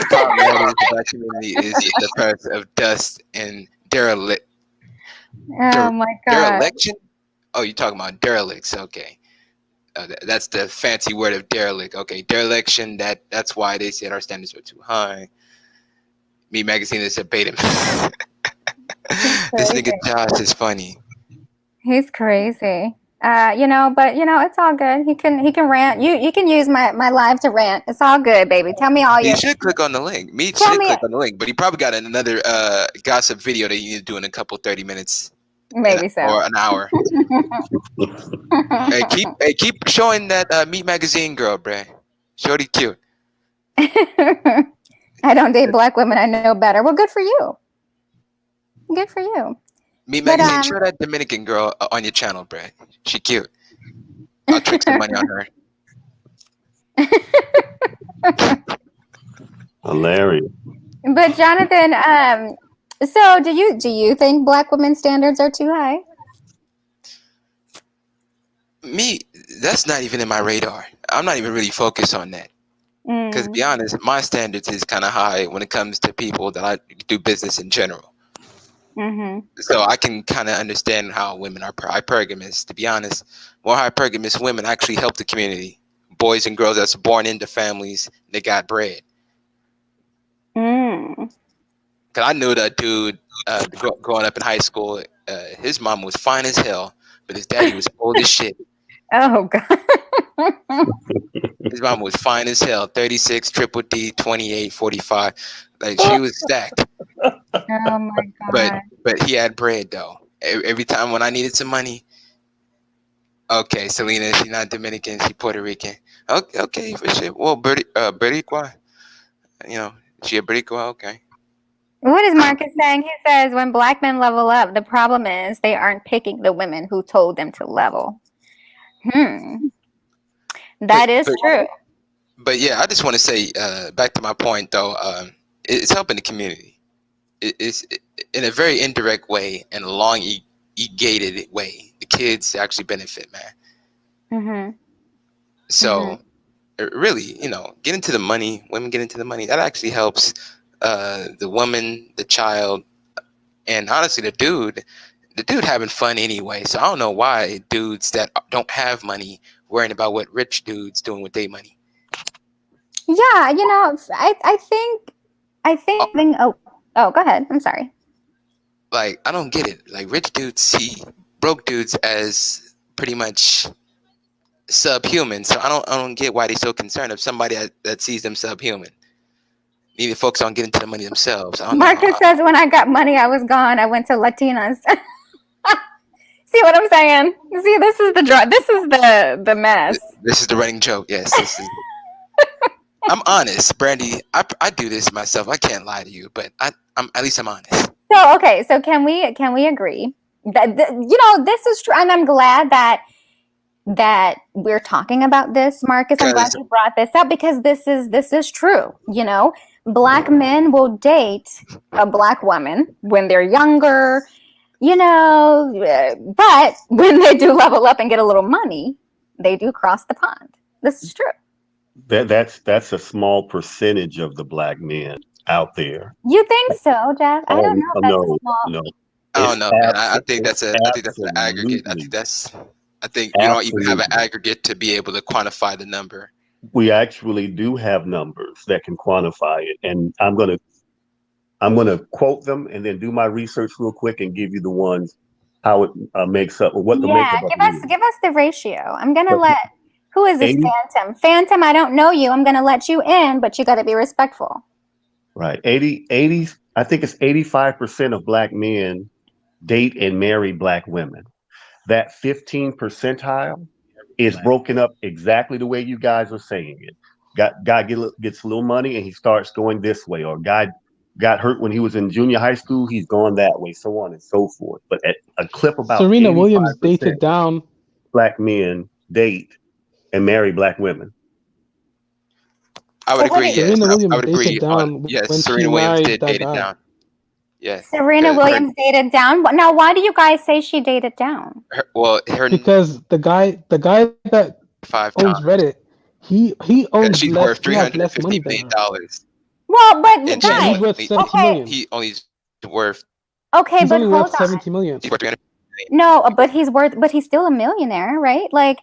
problem nowadays, the black community is the price of dust and Oh my God. dereliction. Oh, you're talking about derelicts. Okay. That's the fancy word of derelict. Okay, dereliction. That's why they said our standards are too high. Me Magazine is debating. This nigga Josh is funny. He's crazy. But it's all good. He can rant. You can use my live to rant. It's all good, baby. Tell me all You your should click on the link. Me tell should me click on the link, but he probably got another gossip video that you need to do in a couple 30 minutes maybe so. or an hour. Keep showing that Meat Magazine girl, bruh. Shorty cute. I don't date Black women. I know better. Well, good for you. Good for you. Meat But Magazine, show that Dominican girl on your channel, bruh. She cute. I'll trick some money on her. Hilarious. But Jonathan, so do you think Black women standards are too high? Me, that's not even in my radar. I'm not even really focused on that. Because to be honest, my standards is kind of high when it comes to people that I do business in general. Mm-hmm. So I can kind of understand how women are hypergamous. To be honest, more hypergamous women actually help the community. Boys and girls that's born into families, they got bread. Because I knew that dude growing up in high school, his mom was fine as hell, but his daddy was old as shit. Oh, God. His mom was fine as hell, 36, triple D, 28, 45. Like, she was stacked. Oh, my God. But he had bread, though. Every time when I needed some money, okay, Selena, she's not Dominican, she's Puerto Rican. Okay, for sure. Well, Boricua, she a Boricua, okay. What is Marcus saying? He says when black men level up, the problem is they aren't picking the women who told them to level. That is true. But yeah, I just want to say back to my point though. It's helping the community. It's in a very indirect way and a long gated way. The kids actually benefit, man. Mm-hmm. So really, get into the money. Women get into the money. That actually helps the woman, the child, and honestly, the dude having fun anyway. So I don't know why dudes that don't have money worrying about what rich dudes doing with their money. Yeah, I think. Oh, go ahead. I'm sorry. Like, I don't get it. Like, rich dudes see broke dudes as pretty much subhuman. So I don't get why they're so concerned of somebody that sees them subhuman. Need to focus on getting to the money themselves. I don't Marcus know. says when I got money, I was gone. I went to Latinas. See what I'm saying? See, this is the mess. This is the running joke. Yes, this is. I'm honest, Brandy. I do this myself. I can't lie to you, but I'm at least I'm honest. So okay, so can we agree that this is true, and I'm glad that we're talking about this, Marcus. I'm glad you brought this up because this is true. Black men will date a black woman when they're younger, but when they do level up and get a little money, they do cross the pond. This is true. That's a small percentage of the black men out there. You think so, Jeff? I don't know if that's a small. No. I don't know, man. I think that's an aggregate. I think you don't even have an aggregate to be able to quantify the number. We actually do have numbers that can quantify it, and I'm gonna quote them and then do my research real quick and give you the ones how it makes up what the makeup. Give us the ratio. I'm gonna let. Who is this Phantom? Phantom, I don't know you. I'm gonna let you in, but you got to be respectful. Right, 80. I think it's 85% of black men date and marry black women. That 15 percentile is broken up exactly the way you guys are saying it. Guy gets a little money and he starts going this way, or guy got hurt when he was in junior high school, he's gone that way, so on and so forth. But at a clip about Serena Williams dated down. Black men date and marry black women. I would agree. Yes, Williams I would agree. Yes, Serena Williams did date it down. Yes. Serena Williams dated down. Now, why do you guys say she dated down? Because the guy that owns Reddit, he owns she's worth $350 million. Well, but guys, he's worth $70 million. He only worth. Okay, he's but only hold worth on. $70 million. He's worth $300 million. No, but he's still a millionaire, right? Like,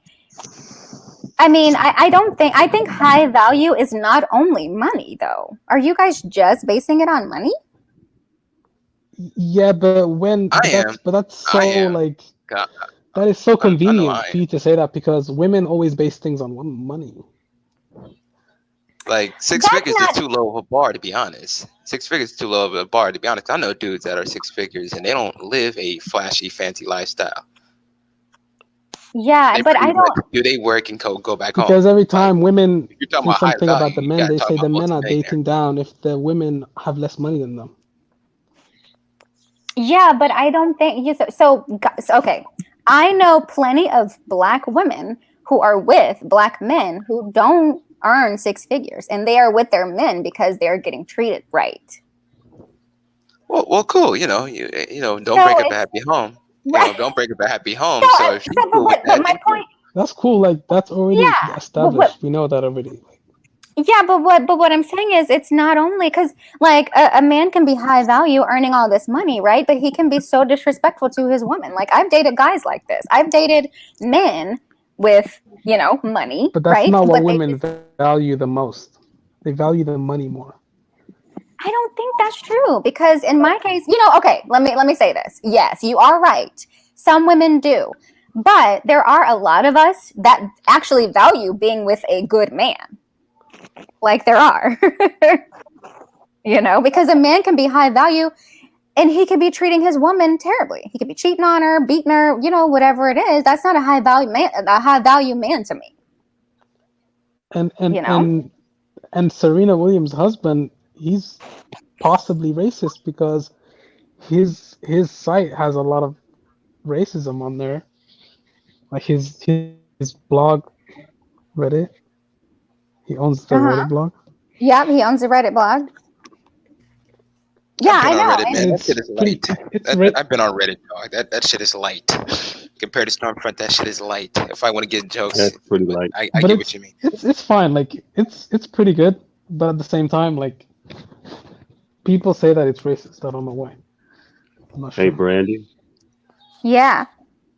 I mean, I think high value is not only money, though. Are you guys just basing it on money? Yeah, but that's so like God, that is so convenient for you to say that because women always base things on money. Like six figures is too low of a bar, to be honest. 6 figures is too low of a bar, to be honest. I know dudes that are 6 figures and they don't live a flashy, fancy lifestyle. Yeah, but I don't. Do they work and go back home? Because every time women do something about the men, they say the men are dating down if the women have less money than them. Yeah, but I don't think so. Okay, I know plenty of black women who are with black men who don't earn 6 figures, and they are with their men because they're getting treated right. Well, cool. Don't break up a happy home. Don't break up a happy home. But my point. That's cool. Like that's already established. We know that already. Yeah, but what I'm saying is it's not only because like a man can be high value earning all this money, right? But he can be so disrespectful to his woman. Like I've dated guys like this. I've dated men with, money. But that's right? not what women value the most. They value the money more. I don't think that's true because in my case, okay, let me say this. Yes, you are right. Some women do. But there are a lot of us that actually value being with a good man. Like there are, because a man can be high value and he could be treating his woman terribly. He could be cheating on her, beating her, whatever it is. That's not a high value man to me. And Serena Williams' husband, he's possibly racist because his site has a lot of racism on there. Like his blog, Reddit. He owns the Uh-huh. Reddit blog. Yep, he owns a Reddit blog. Yeah, I've been I on know. Reddit, man. That shit is light. I've been on Reddit, dog. That shit is light. Compared to Stormfront, that shit is light. If I want to get jokes, That's pretty light. I get what you mean. It's fine. Like it's pretty good, but at the same time, like people say that it's racist. I don't know why. I'm not sure. Hey, Brandy. Yeah.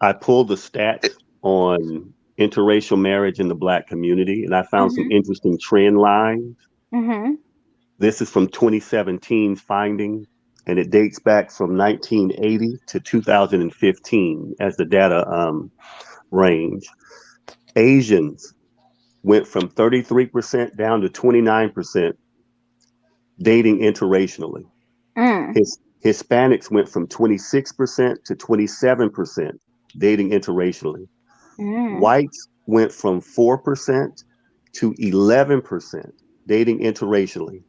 I pulled the stats on interracial marriage in the Black community, and I found some interesting trend lines. This is from 2017's finding, and it dates back from 1980 to 2015 as the data range. Asians went from 33% down to 29% dating interracially. Hispanics went from 26% to 27% dating interracially. Whites went from 4% to 11% dating interracially.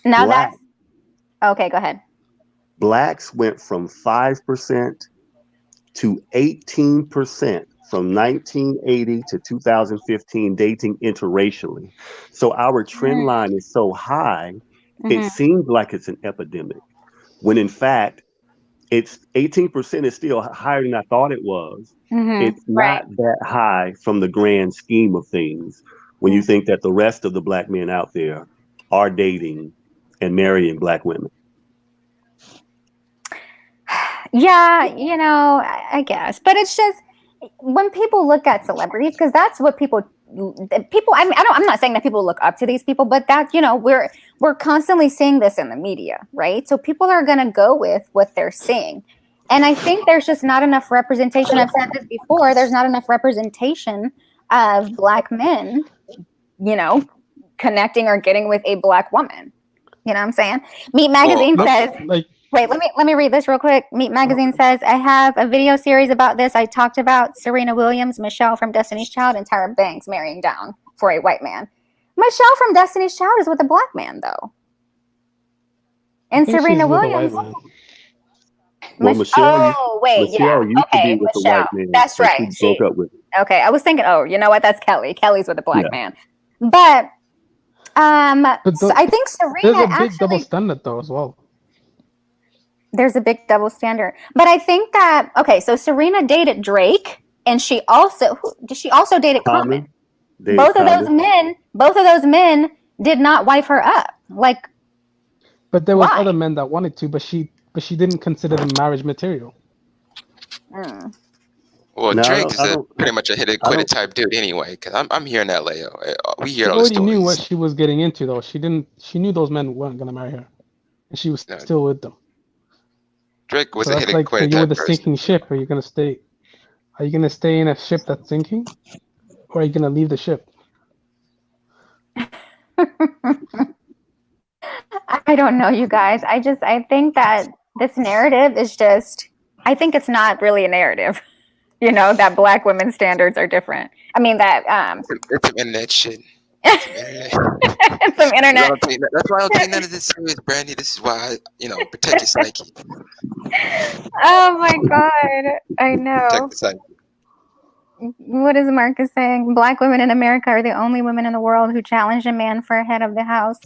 Now that's okay. Go ahead. Blacks went from 5% to 18% from 1980 to 2015 dating interracially. So our trend line is so high, it seems like it's an epidemic, when in fact, it's 18% is still higher than I thought it was. It's not that high from the grand scheme of things when you think that the rest of the Black men out there are dating and marrying Black women. Yeah, you know, I guess, but it's just when people look at celebrities, because that's what people. I mean, I'm not saying that people look up to these people, but that, you know, we're constantly seeing this in the media, right? So people are going to go with what they're seeing, and I think there's just not enough representation. I've said this before. There's not enough representation of Black men, you know, connecting or getting with a Black woman. You know what I'm saying? Meat Magazine says. Wait, let me read this real quick. Meat Magazine says, I have a video series about this. I talked about Serena Williams, Michelle from Destiny's Child, and Tyra Banks marrying down for a white man. Michelle from Destiny's Child is with a Black man, though. And Serena Williams. Well, Michelle used to be with Michelle. a white man. That's right. She broke up with him. Okay, I was thinking, oh, you know what? That's Kelly. Kelly's with a Black man. But so I think Serena there's a big double standard though as well. There's a big double standard. But I think that, okay, so Serena dated Drake, and she also dated Common. Both of those men did not wife her up. Like, but there was other men that wanted to, but she didn't consider them marriage material. Well, Drake is pretty much a hit it quit it type dude anyway. Because I'm here in LA. We hear all the stories. She already knew what she was getting into, though. She knew those men weren't gonna marry her, and she was still with them. Drake was a hit it quit it type. Are you with a sinking ship? Are you gonna stay? Are you gonna stay in a ship that's sinking, or are you gonna leave the ship? I don't know, you guys. I think that this narrative is just. I think it's not really a narrative. You know, that Black women's standards are different. I mean that it's some internet shit. It's some internet. That's why I don't take none of this serious, Brandy. This is why protect your psyche. Oh my God, I know. Protect the psyche. What is Marcus saying? Black women in America are the only women in the world who challenge a man for a head of the house.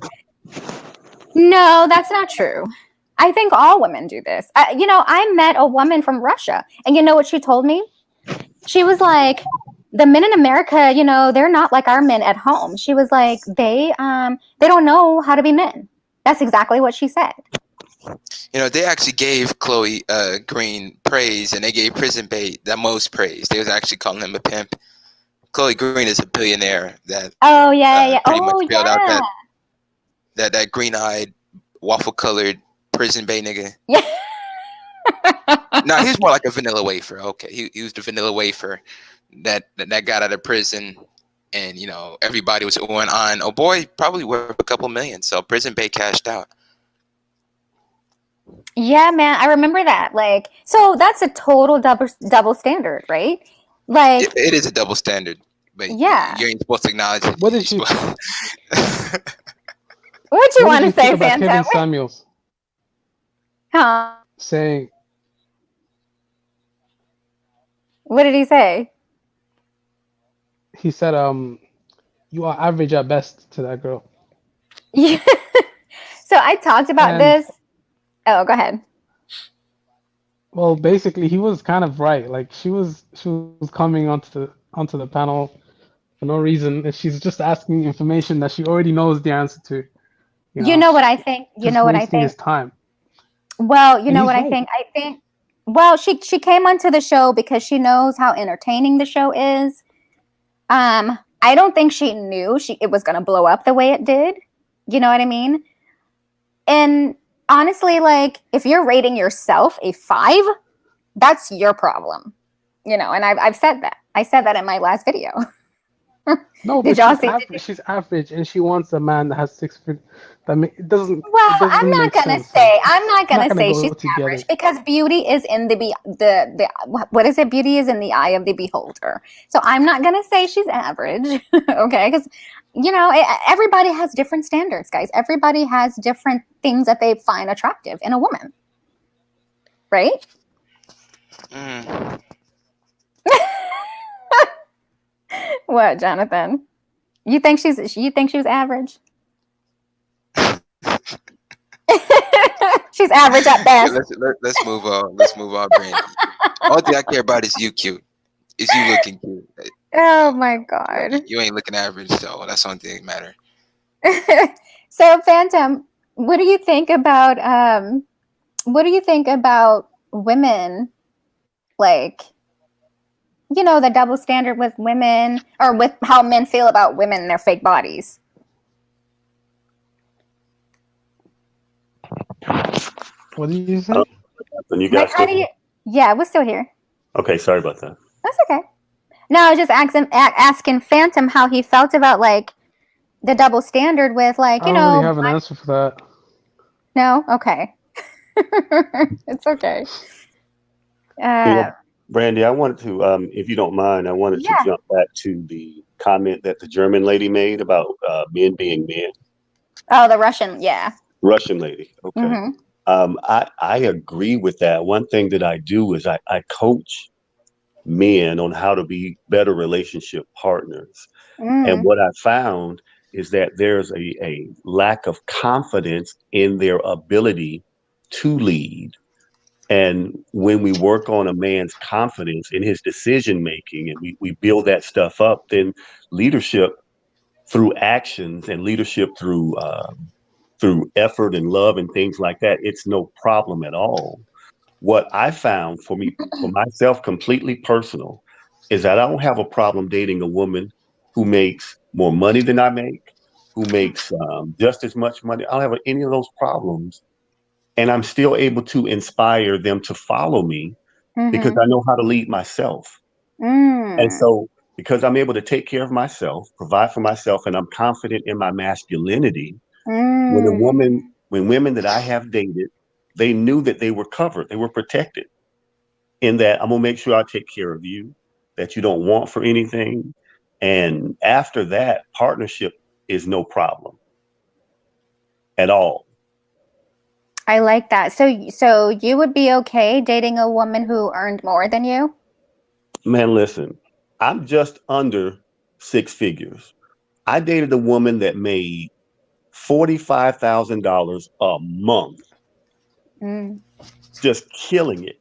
No, that's not true. I think all women do this. I met a woman from Russia, and you know what she told me? She was like, the men in America, they're not like our men at home. She was like, they don't know how to be men. That's exactly what she said. They actually gave Chloe Green praise, and they gave Prison Bae the most praise. They was actually calling him a pimp. Chloe Green is a billionaire that pretty much bailed out that green-eyed, waffle-colored Prison Bae nigga. Yeah. No, he's more like a vanilla wafer. Okay, he was the vanilla wafer that got out of prison, and everybody was going on. Oh boy, probably worth a couple million. So Prison Bae cashed out. Yeah, man, I remember that. Like, so that's a total double standard, right? Like, it is a double standard, but you ain't supposed to acknowledge it. What did she? What you What want did to you think say, about Phantom? Kevin Samuels Huh? saying What did he say? he said, you are average at best to that girl. Yeah. So I talked about And this. Oh, go ahead. well, basically he was kind of right. Like she was coming onto the panel for no reason, and she's just asking information that she already knows the answer to. You You know, know what I think? You just know what I wasting think? his time. Well, you And know he's what I right. think? I think, well, she came onto the show because she knows how entertaining the show is. I don't think she knew it was going to blow up the way it did. You know what I mean? And honestly, like, if you're rating yourself a 5, that's your problem. You know, and I've said that. I said that in my last video. No, Did but y'all see? Did she's average, and she wants a man that has 6 feet. It doesn't Well, I'm make not gonna sense. Like say I'm not it's not gonna gonna say go she's together. average because beauty is in the what is it? Beauty is in the eye of the beholder. So I'm not gonna say she's average, okay? Because everybody has different standards, guys. Everybody has different things that they find attractive in a woman, right? Mm. What, Jonathan? You think she was average? She's average at Yeah, best. let's move on. Let's move on, Brandy. All thing I care about is you cute. Is you looking cute? Oh my Like, god. you ain't looking average, so that's the only thing that matter. So, Phantom, what do you think about women, like, the double standard with women, or with how men feel about women and their fake bodies? What did you Um, say? and you Like, guys how still? do you? Yeah, we're still here. Okay, sorry about that. That's okay. No, I was just asking Phantom how he felt about, like, the double standard with, like, I don't really have an answer for that. no, okay. It's okay. You know, Uh, Brandy, I wanted to, if you don't mind, I wanted to yeah. jump back to the comment that the German lady made about men being men. Oh, the Russian, yeah. Russian lady. Okay. Mm-hmm. I agree with that. One thing that I do is I coach men on how to be better relationship partners. And Mm. what I found is that there's a lack of confidence in their ability to lead. And when we work on a man's confidence in his decision making and we build that stuff up, then leadership through actions and leadership through effort and love and things like that, it's no problem at all. What I found for myself, completely personal, is that I don't have a problem dating a woman who makes more money than I make, who makes just as much money. I don't have any of those problems. And I'm still able to inspire them to follow me because Mm-hmm. I know how to lead myself. And Mm. so, because I'm able to take care of myself, provide for myself, and I'm confident in my masculinity, Mm. when women that I have dated, they knew that they were covered, they were protected in that I'm gonna make sure I take care of you, that you don't want for anything. And after that, partnership is no problem at all. I like that. So you would be okay dating a woman who earned more than you? Man, listen, I'm just under 6 figures. I dated a woman that made $45,000 a month, Mm. just killing it.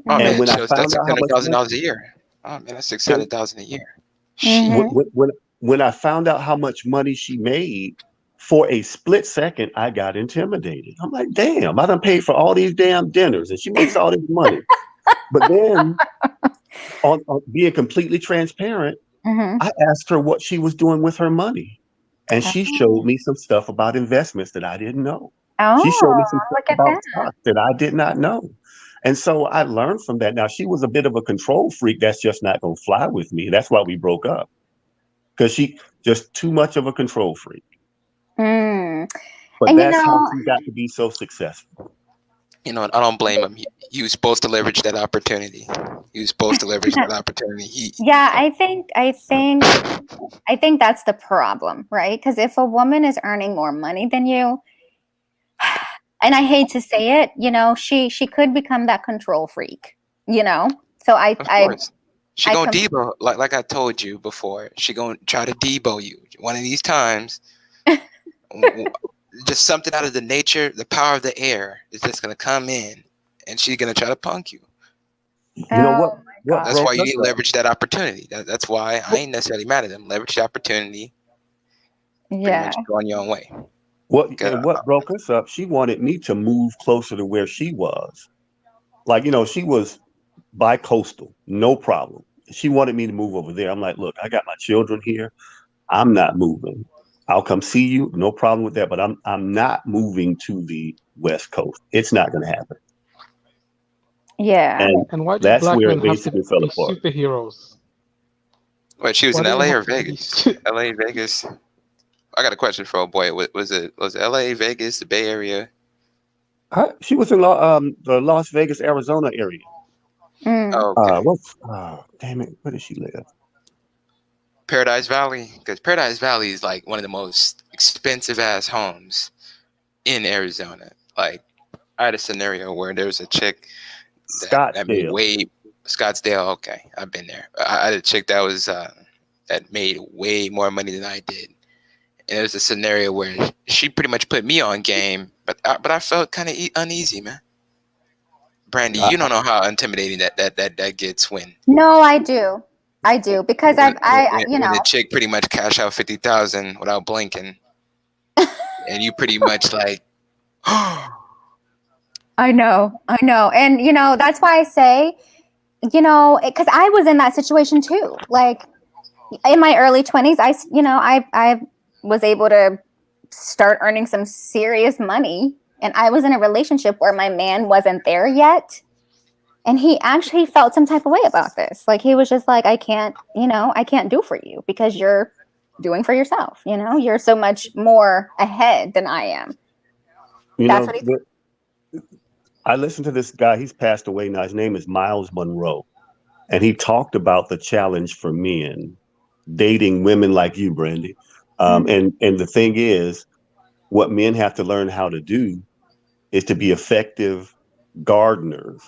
Oh And man, Mm. when I shows that's found six out how hundred much thousand money, dollars a year. Oh man, that's 600,000 a year. Shit. Mm-hmm. when I found out how much money she made, for a split second, I got intimidated. I'm like, damn, I done paid for all these damn dinners, and she makes all this money. But then, on being completely transparent, Mm-hmm. I asked her what she was doing with her money, and she showed Oh. me some stuff about investments that I didn't know. She showed Oh, me some stuff look at about that. stocks that I did not know. And so I learned from that. Now, she was a bit of a control freak. That's just not going to fly with me. That's why we broke up, because she just too much of a control freak. Mm. But And that's how she got to be so successful. You know, I don't blame him. He was supposed to leverage that opportunity. He was supposed to leverage that opportunity. Yeah, I think that's the problem, right? Because if a woman is earning more money than you, and I hate to say it, she could become that control freak, So Of course. She I gonna com- debo, like I told you before. She gonna try to debo you one of these times. Just something out of the nature, the power of the air is just gonna come in, and she's gonna try to punk you. You know oh what? my What That's god. why broke you us need to up? leverage that opportunity. That's why I ain't necessarily mad at them. Leverage the opportunity, pretty Yeah. much go on your own way. What broke us up? She wanted me to move closer to where she was. Like, she was bi-coastal, no problem. She wanted me to move over there. I'm like, look, I got my children here. I'm not moving. I'll come see you, no problem with that. But I'm not moving to the West Coast. It's not going to happen. Yeah. And And why do that's black where men it have to basically fell be apart. superheroes? Wait, she was Why in do they LA have or to be? Vegas? LA, Vegas. I got a question for a boy. Was it LA, Vegas, the Bay Area? She was in the Las Vegas, Arizona area. Mm. Okay. Damn it, where does she live? Paradise Valley, because Paradise Valley is like one of the most expensive ass homes in Arizona. Like I had a scenario where there was a chick that made Scottsdale. way Scottsdale. Okay, I've been there. I had a chick that was that made way more money than I did, and it was a scenario where she pretty much put me on game, but I felt kind of uneasy, man. Brandy, I, you don't know how intimidating that gets when No, I do. I do because when I when, when the chick pretty much cash out 50,000 without blinking, and you pretty much like, I know. And that's why I say, because I was in that situation too. Like in my early 20s, I was able to start earning some serious money, and I was in a relationship where my man wasn't there yet. And he actually felt some type of way about this. Like he was just like, I can't do for you because you're doing for yourself. You're so much more ahead than I am. you That's know, what he. I listened to this guy. He's passed away now. His name is Miles Monroe, and he talked about the challenge for men dating women like you, Brandy. Mm-hmm. And the thing is, what men have to learn how to do is to be effective gardeners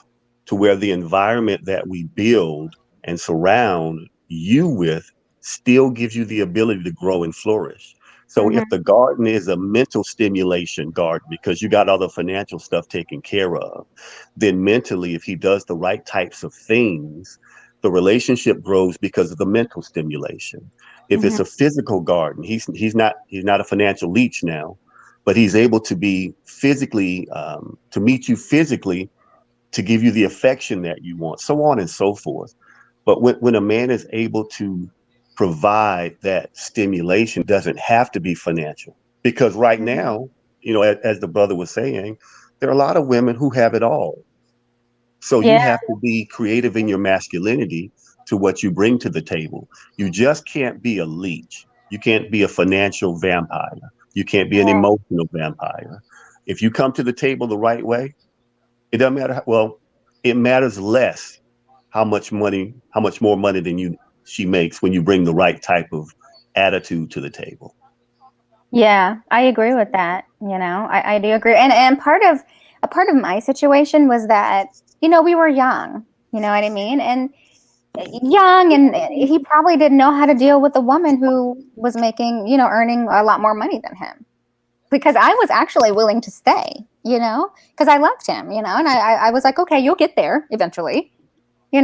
to where the environment that we build and surround you with still gives you the ability to grow and flourish. So if Mm-hmm. the garden is a mental stimulation garden because you got all the financial stuff taken care of, then mentally, if he does the right types of things, the relationship grows because of the mental stimulation. If Mm-hmm. it's a physical garden, he's not a financial leech now, but he's able to be physically to meet you physically to give you the affection that you want, so on and so forth. But when a man is able to provide that stimulation, doesn't have to be financial. Because right Mm-hmm. now, as the brother was saying, there are a lot of women who have it all. So you Yeah. have to be creative in your masculinity to what you bring to the table. You just can't be a leech. You can't be a financial vampire. You can't be an emotional vampire. If you come to the table the right way, it doesn't matter. Well, it matters less how much more money than she makes when you bring the right type of attitude to the table. Yeah, I agree with that. I do agree. And a part of my situation was that, we were young, you know what I mean? And young, and he probably didn't know how to deal with a woman who was making, earning a lot more money than him. Because I was actually willing to stay, because I loved him, and I was like, okay, you'll get there eventually, so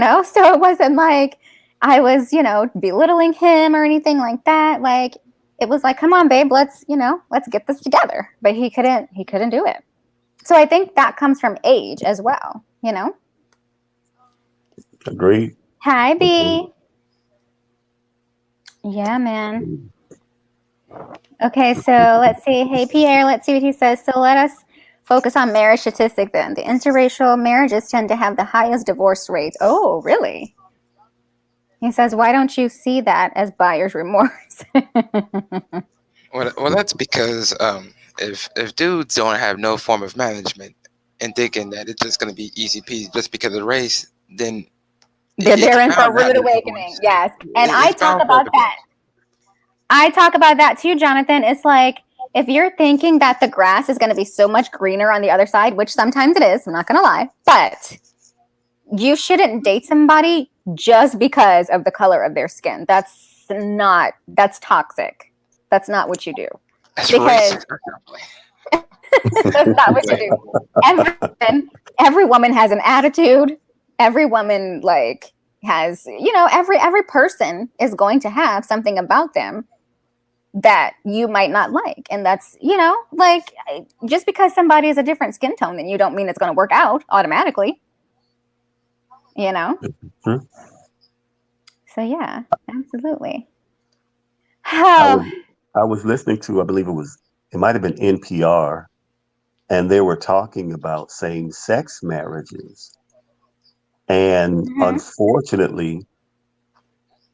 it wasn't like I was, belittling him or anything like that. Like it was like, come on, babe, let's get this together. But he couldn't do it. So I think that comes from age as well. Agreed. Hi, Agreed. B. Yeah, man. Okay, so let's see. Hey, Pierre, let's see what he says. So let us focus on marriage statistic then. The interracial marriages tend to have the highest divorce rates. Oh, really? He says, why don't you see that as buyer's remorse? well, that's because if dudes don't have no form of management and thinking that it's just gonna be easy peasy just because of the race, then It's They're in for a bound to rude happen, of awakening. course. Yes. And I It's talk bound to about happen. that. I talk about that too, Jonathan. It's like if you're thinking that the grass is going to be so much greener on the other side, which sometimes it is, I'm not going to lie, but you shouldn't date somebody just because of the color of their skin. That's toxic. That's not what you do. That's Because racist. that's not what you do. Every woman has an attitude. Every woman like has, every person is going to have something about them that you might not like. And that's, like just because somebody is a different skin tone, then you don't mean it's going to work out automatically. True. So yeah, absolutely. I Oh, was I was listening to, I believe it might have been NPR, and they were talking about same-sex marriages. And mhm. unfortunately,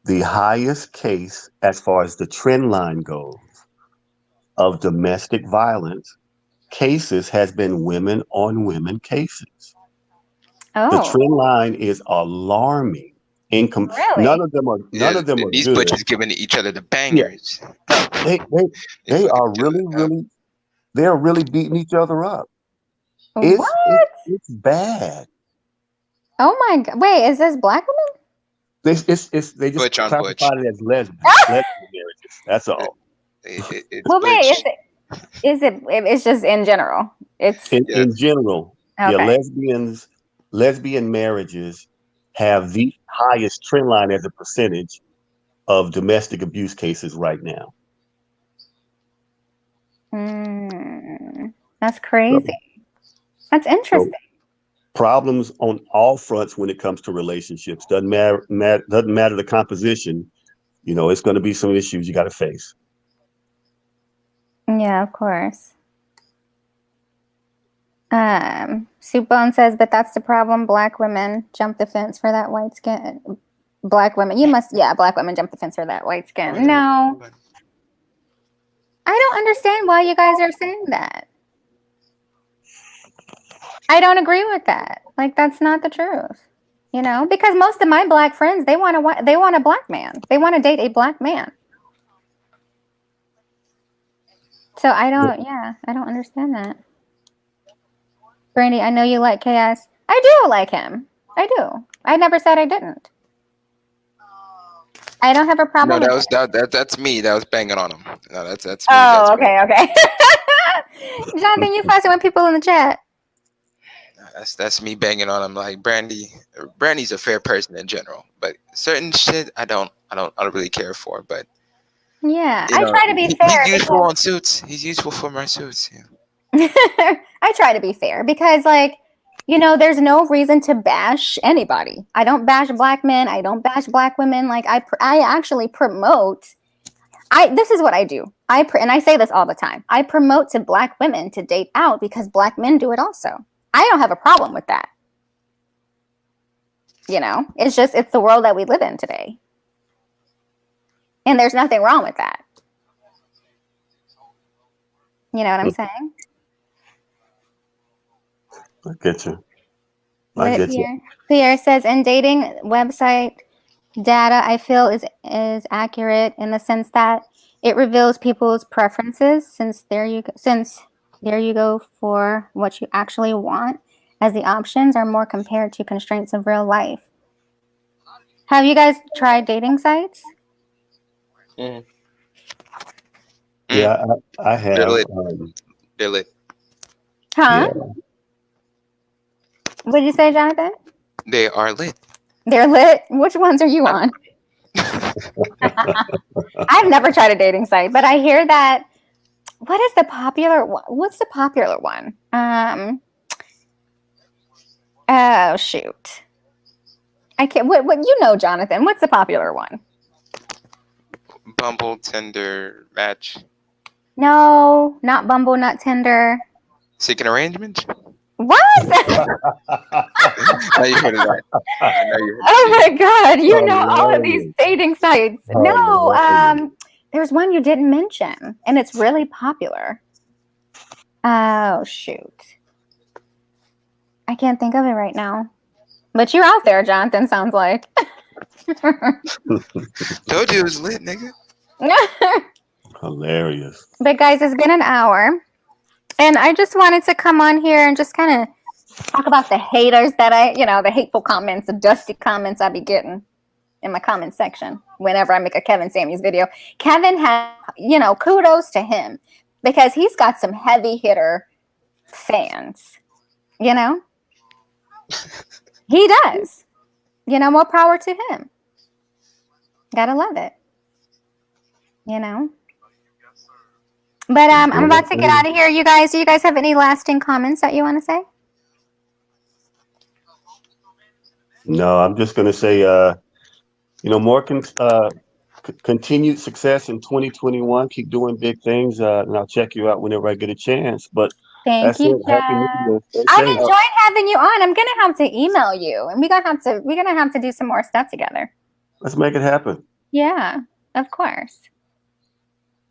the highest case, as far as the trend line goes, of domestic violence cases has been women on women cases. The Oh, trend line is alarming. really? None Yeah, of them are these good. butchers giving each other the Yeah, bangers. they they They they fucking are each other really up. really they're really beating each other up. What? It's bad. Oh my God. Wait, is this black woman? They just Butch on butch. classified it as lesbian marriages. That's It, all. it's Well, wait, butch. it's just in general. It's In Yes. general, yeah, okay. lesbian marriages have the highest trend line as a percentage of domestic abuse cases right now. That's So, crazy. That's so interesting. problems on all fronts when it comes to relationships. Doesn't matter the composition. It's going to be some issues you got to face. Yeah, of course. Soup Bone says, but that's the problem. Black women jump the fence for that white skin. Black women, black women jump the fence for that white skin. No, I don't understand why you guys are saying that. I don't agree with that. Like, that's not the truth. Because most of my black friends, they want a black man. They want to date a black man. So I don't understand that. Brandy, I know you like chaos. I do like him. I do. I never said I didn't. I don't have a No, problem with that it. was that's me. That was banging on him. No, that's me. That's Oh, me. okay. Jonathan, you fussing with people in the chat. That's me banging on him. Like Brandy's a fair person in general, but certain shit I don't really care for. But Yeah, I try to be he's fair useful because on suits. He's useful for my suits. Yeah. I try to be fair because, like, there's no reason to bash anybody. I don't bash black men. I don't bash black women. Like, I actually promote. This is what I do. And I say this all the time. I promote to black women to date out because black men do it also. I don't have a problem with that. It's the world that we live in today. And there's nothing wrong with that. You know what I'm saying? I get you. I But get you. Pierre says, in dating website data, I feel is accurate in the sense that it reveals people's preferences. Since there you go for what you actually want, as the options are more compared to constraints of real life. Have you guys tried dating sites? Mm. Yeah, I They're have. lit. They're lit. Huh? Yeah, What did you say, Jonathan? They are lit. They're lit. Which ones are you on? I've never tried a dating site, but I hear that. What is the popular one? What's the popular one? Oh shoot. I can't. What Jonathan? What's the popular one? Bumble, Tinder, Match, No, not Bumble, not Tinder. Seeking Arrangement. What? Now you heard of that. I know you heard of Oh my it. God! You know all of these hilarious. dating sites. No, Hilarious. there's one you didn't mention, and it's really popular. Oh shoot. I can't think of it right now. But you're out there, Jonathan, sounds like. Told you it was lit, nigga. Hilarious. But guys, it's been an hour. And I just wanted to come on here and just kind of talk about the haters that the hateful comments, the dusty comments I be getting in my comment section whenever I make a Kevin Samuels video. Kevin has, kudos to him because he's got some heavy hitter fans, He does. More power to him. Gotta love it. But I'm about to get out of here, you guys. Do you guys have any lasting comments that you want to say? No, I'm just going to say, more continued success in 2021. Keep doing big things, and I'll check you out whenever I get a chance. But thank you, Happy New Year. I've enjoyed having you on. I'm gonna have to email you, and we're gonna have to do some more stuff together. Let's make it happen. Yeah, of course.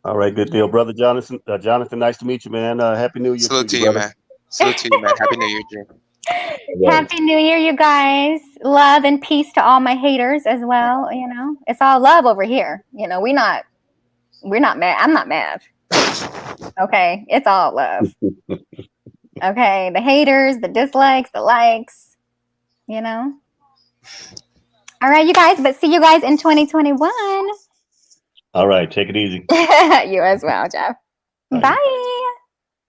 All right, good deal, brother Jonathan. Jonathan, nice to meet you, man. Happy New Year. Salute to you, man. Salute to you, man. Happy New Year, Jim. Happy New Year, you guys. Love and peace to all my haters as well. It's all love over here. We're not mad. I'm not mad. Okay, it's all love. Okay, the haters, the dislikes, the likes. All right, you guys. But see you guys in 2021. All right, take it easy. You as well, Jeff. Bye.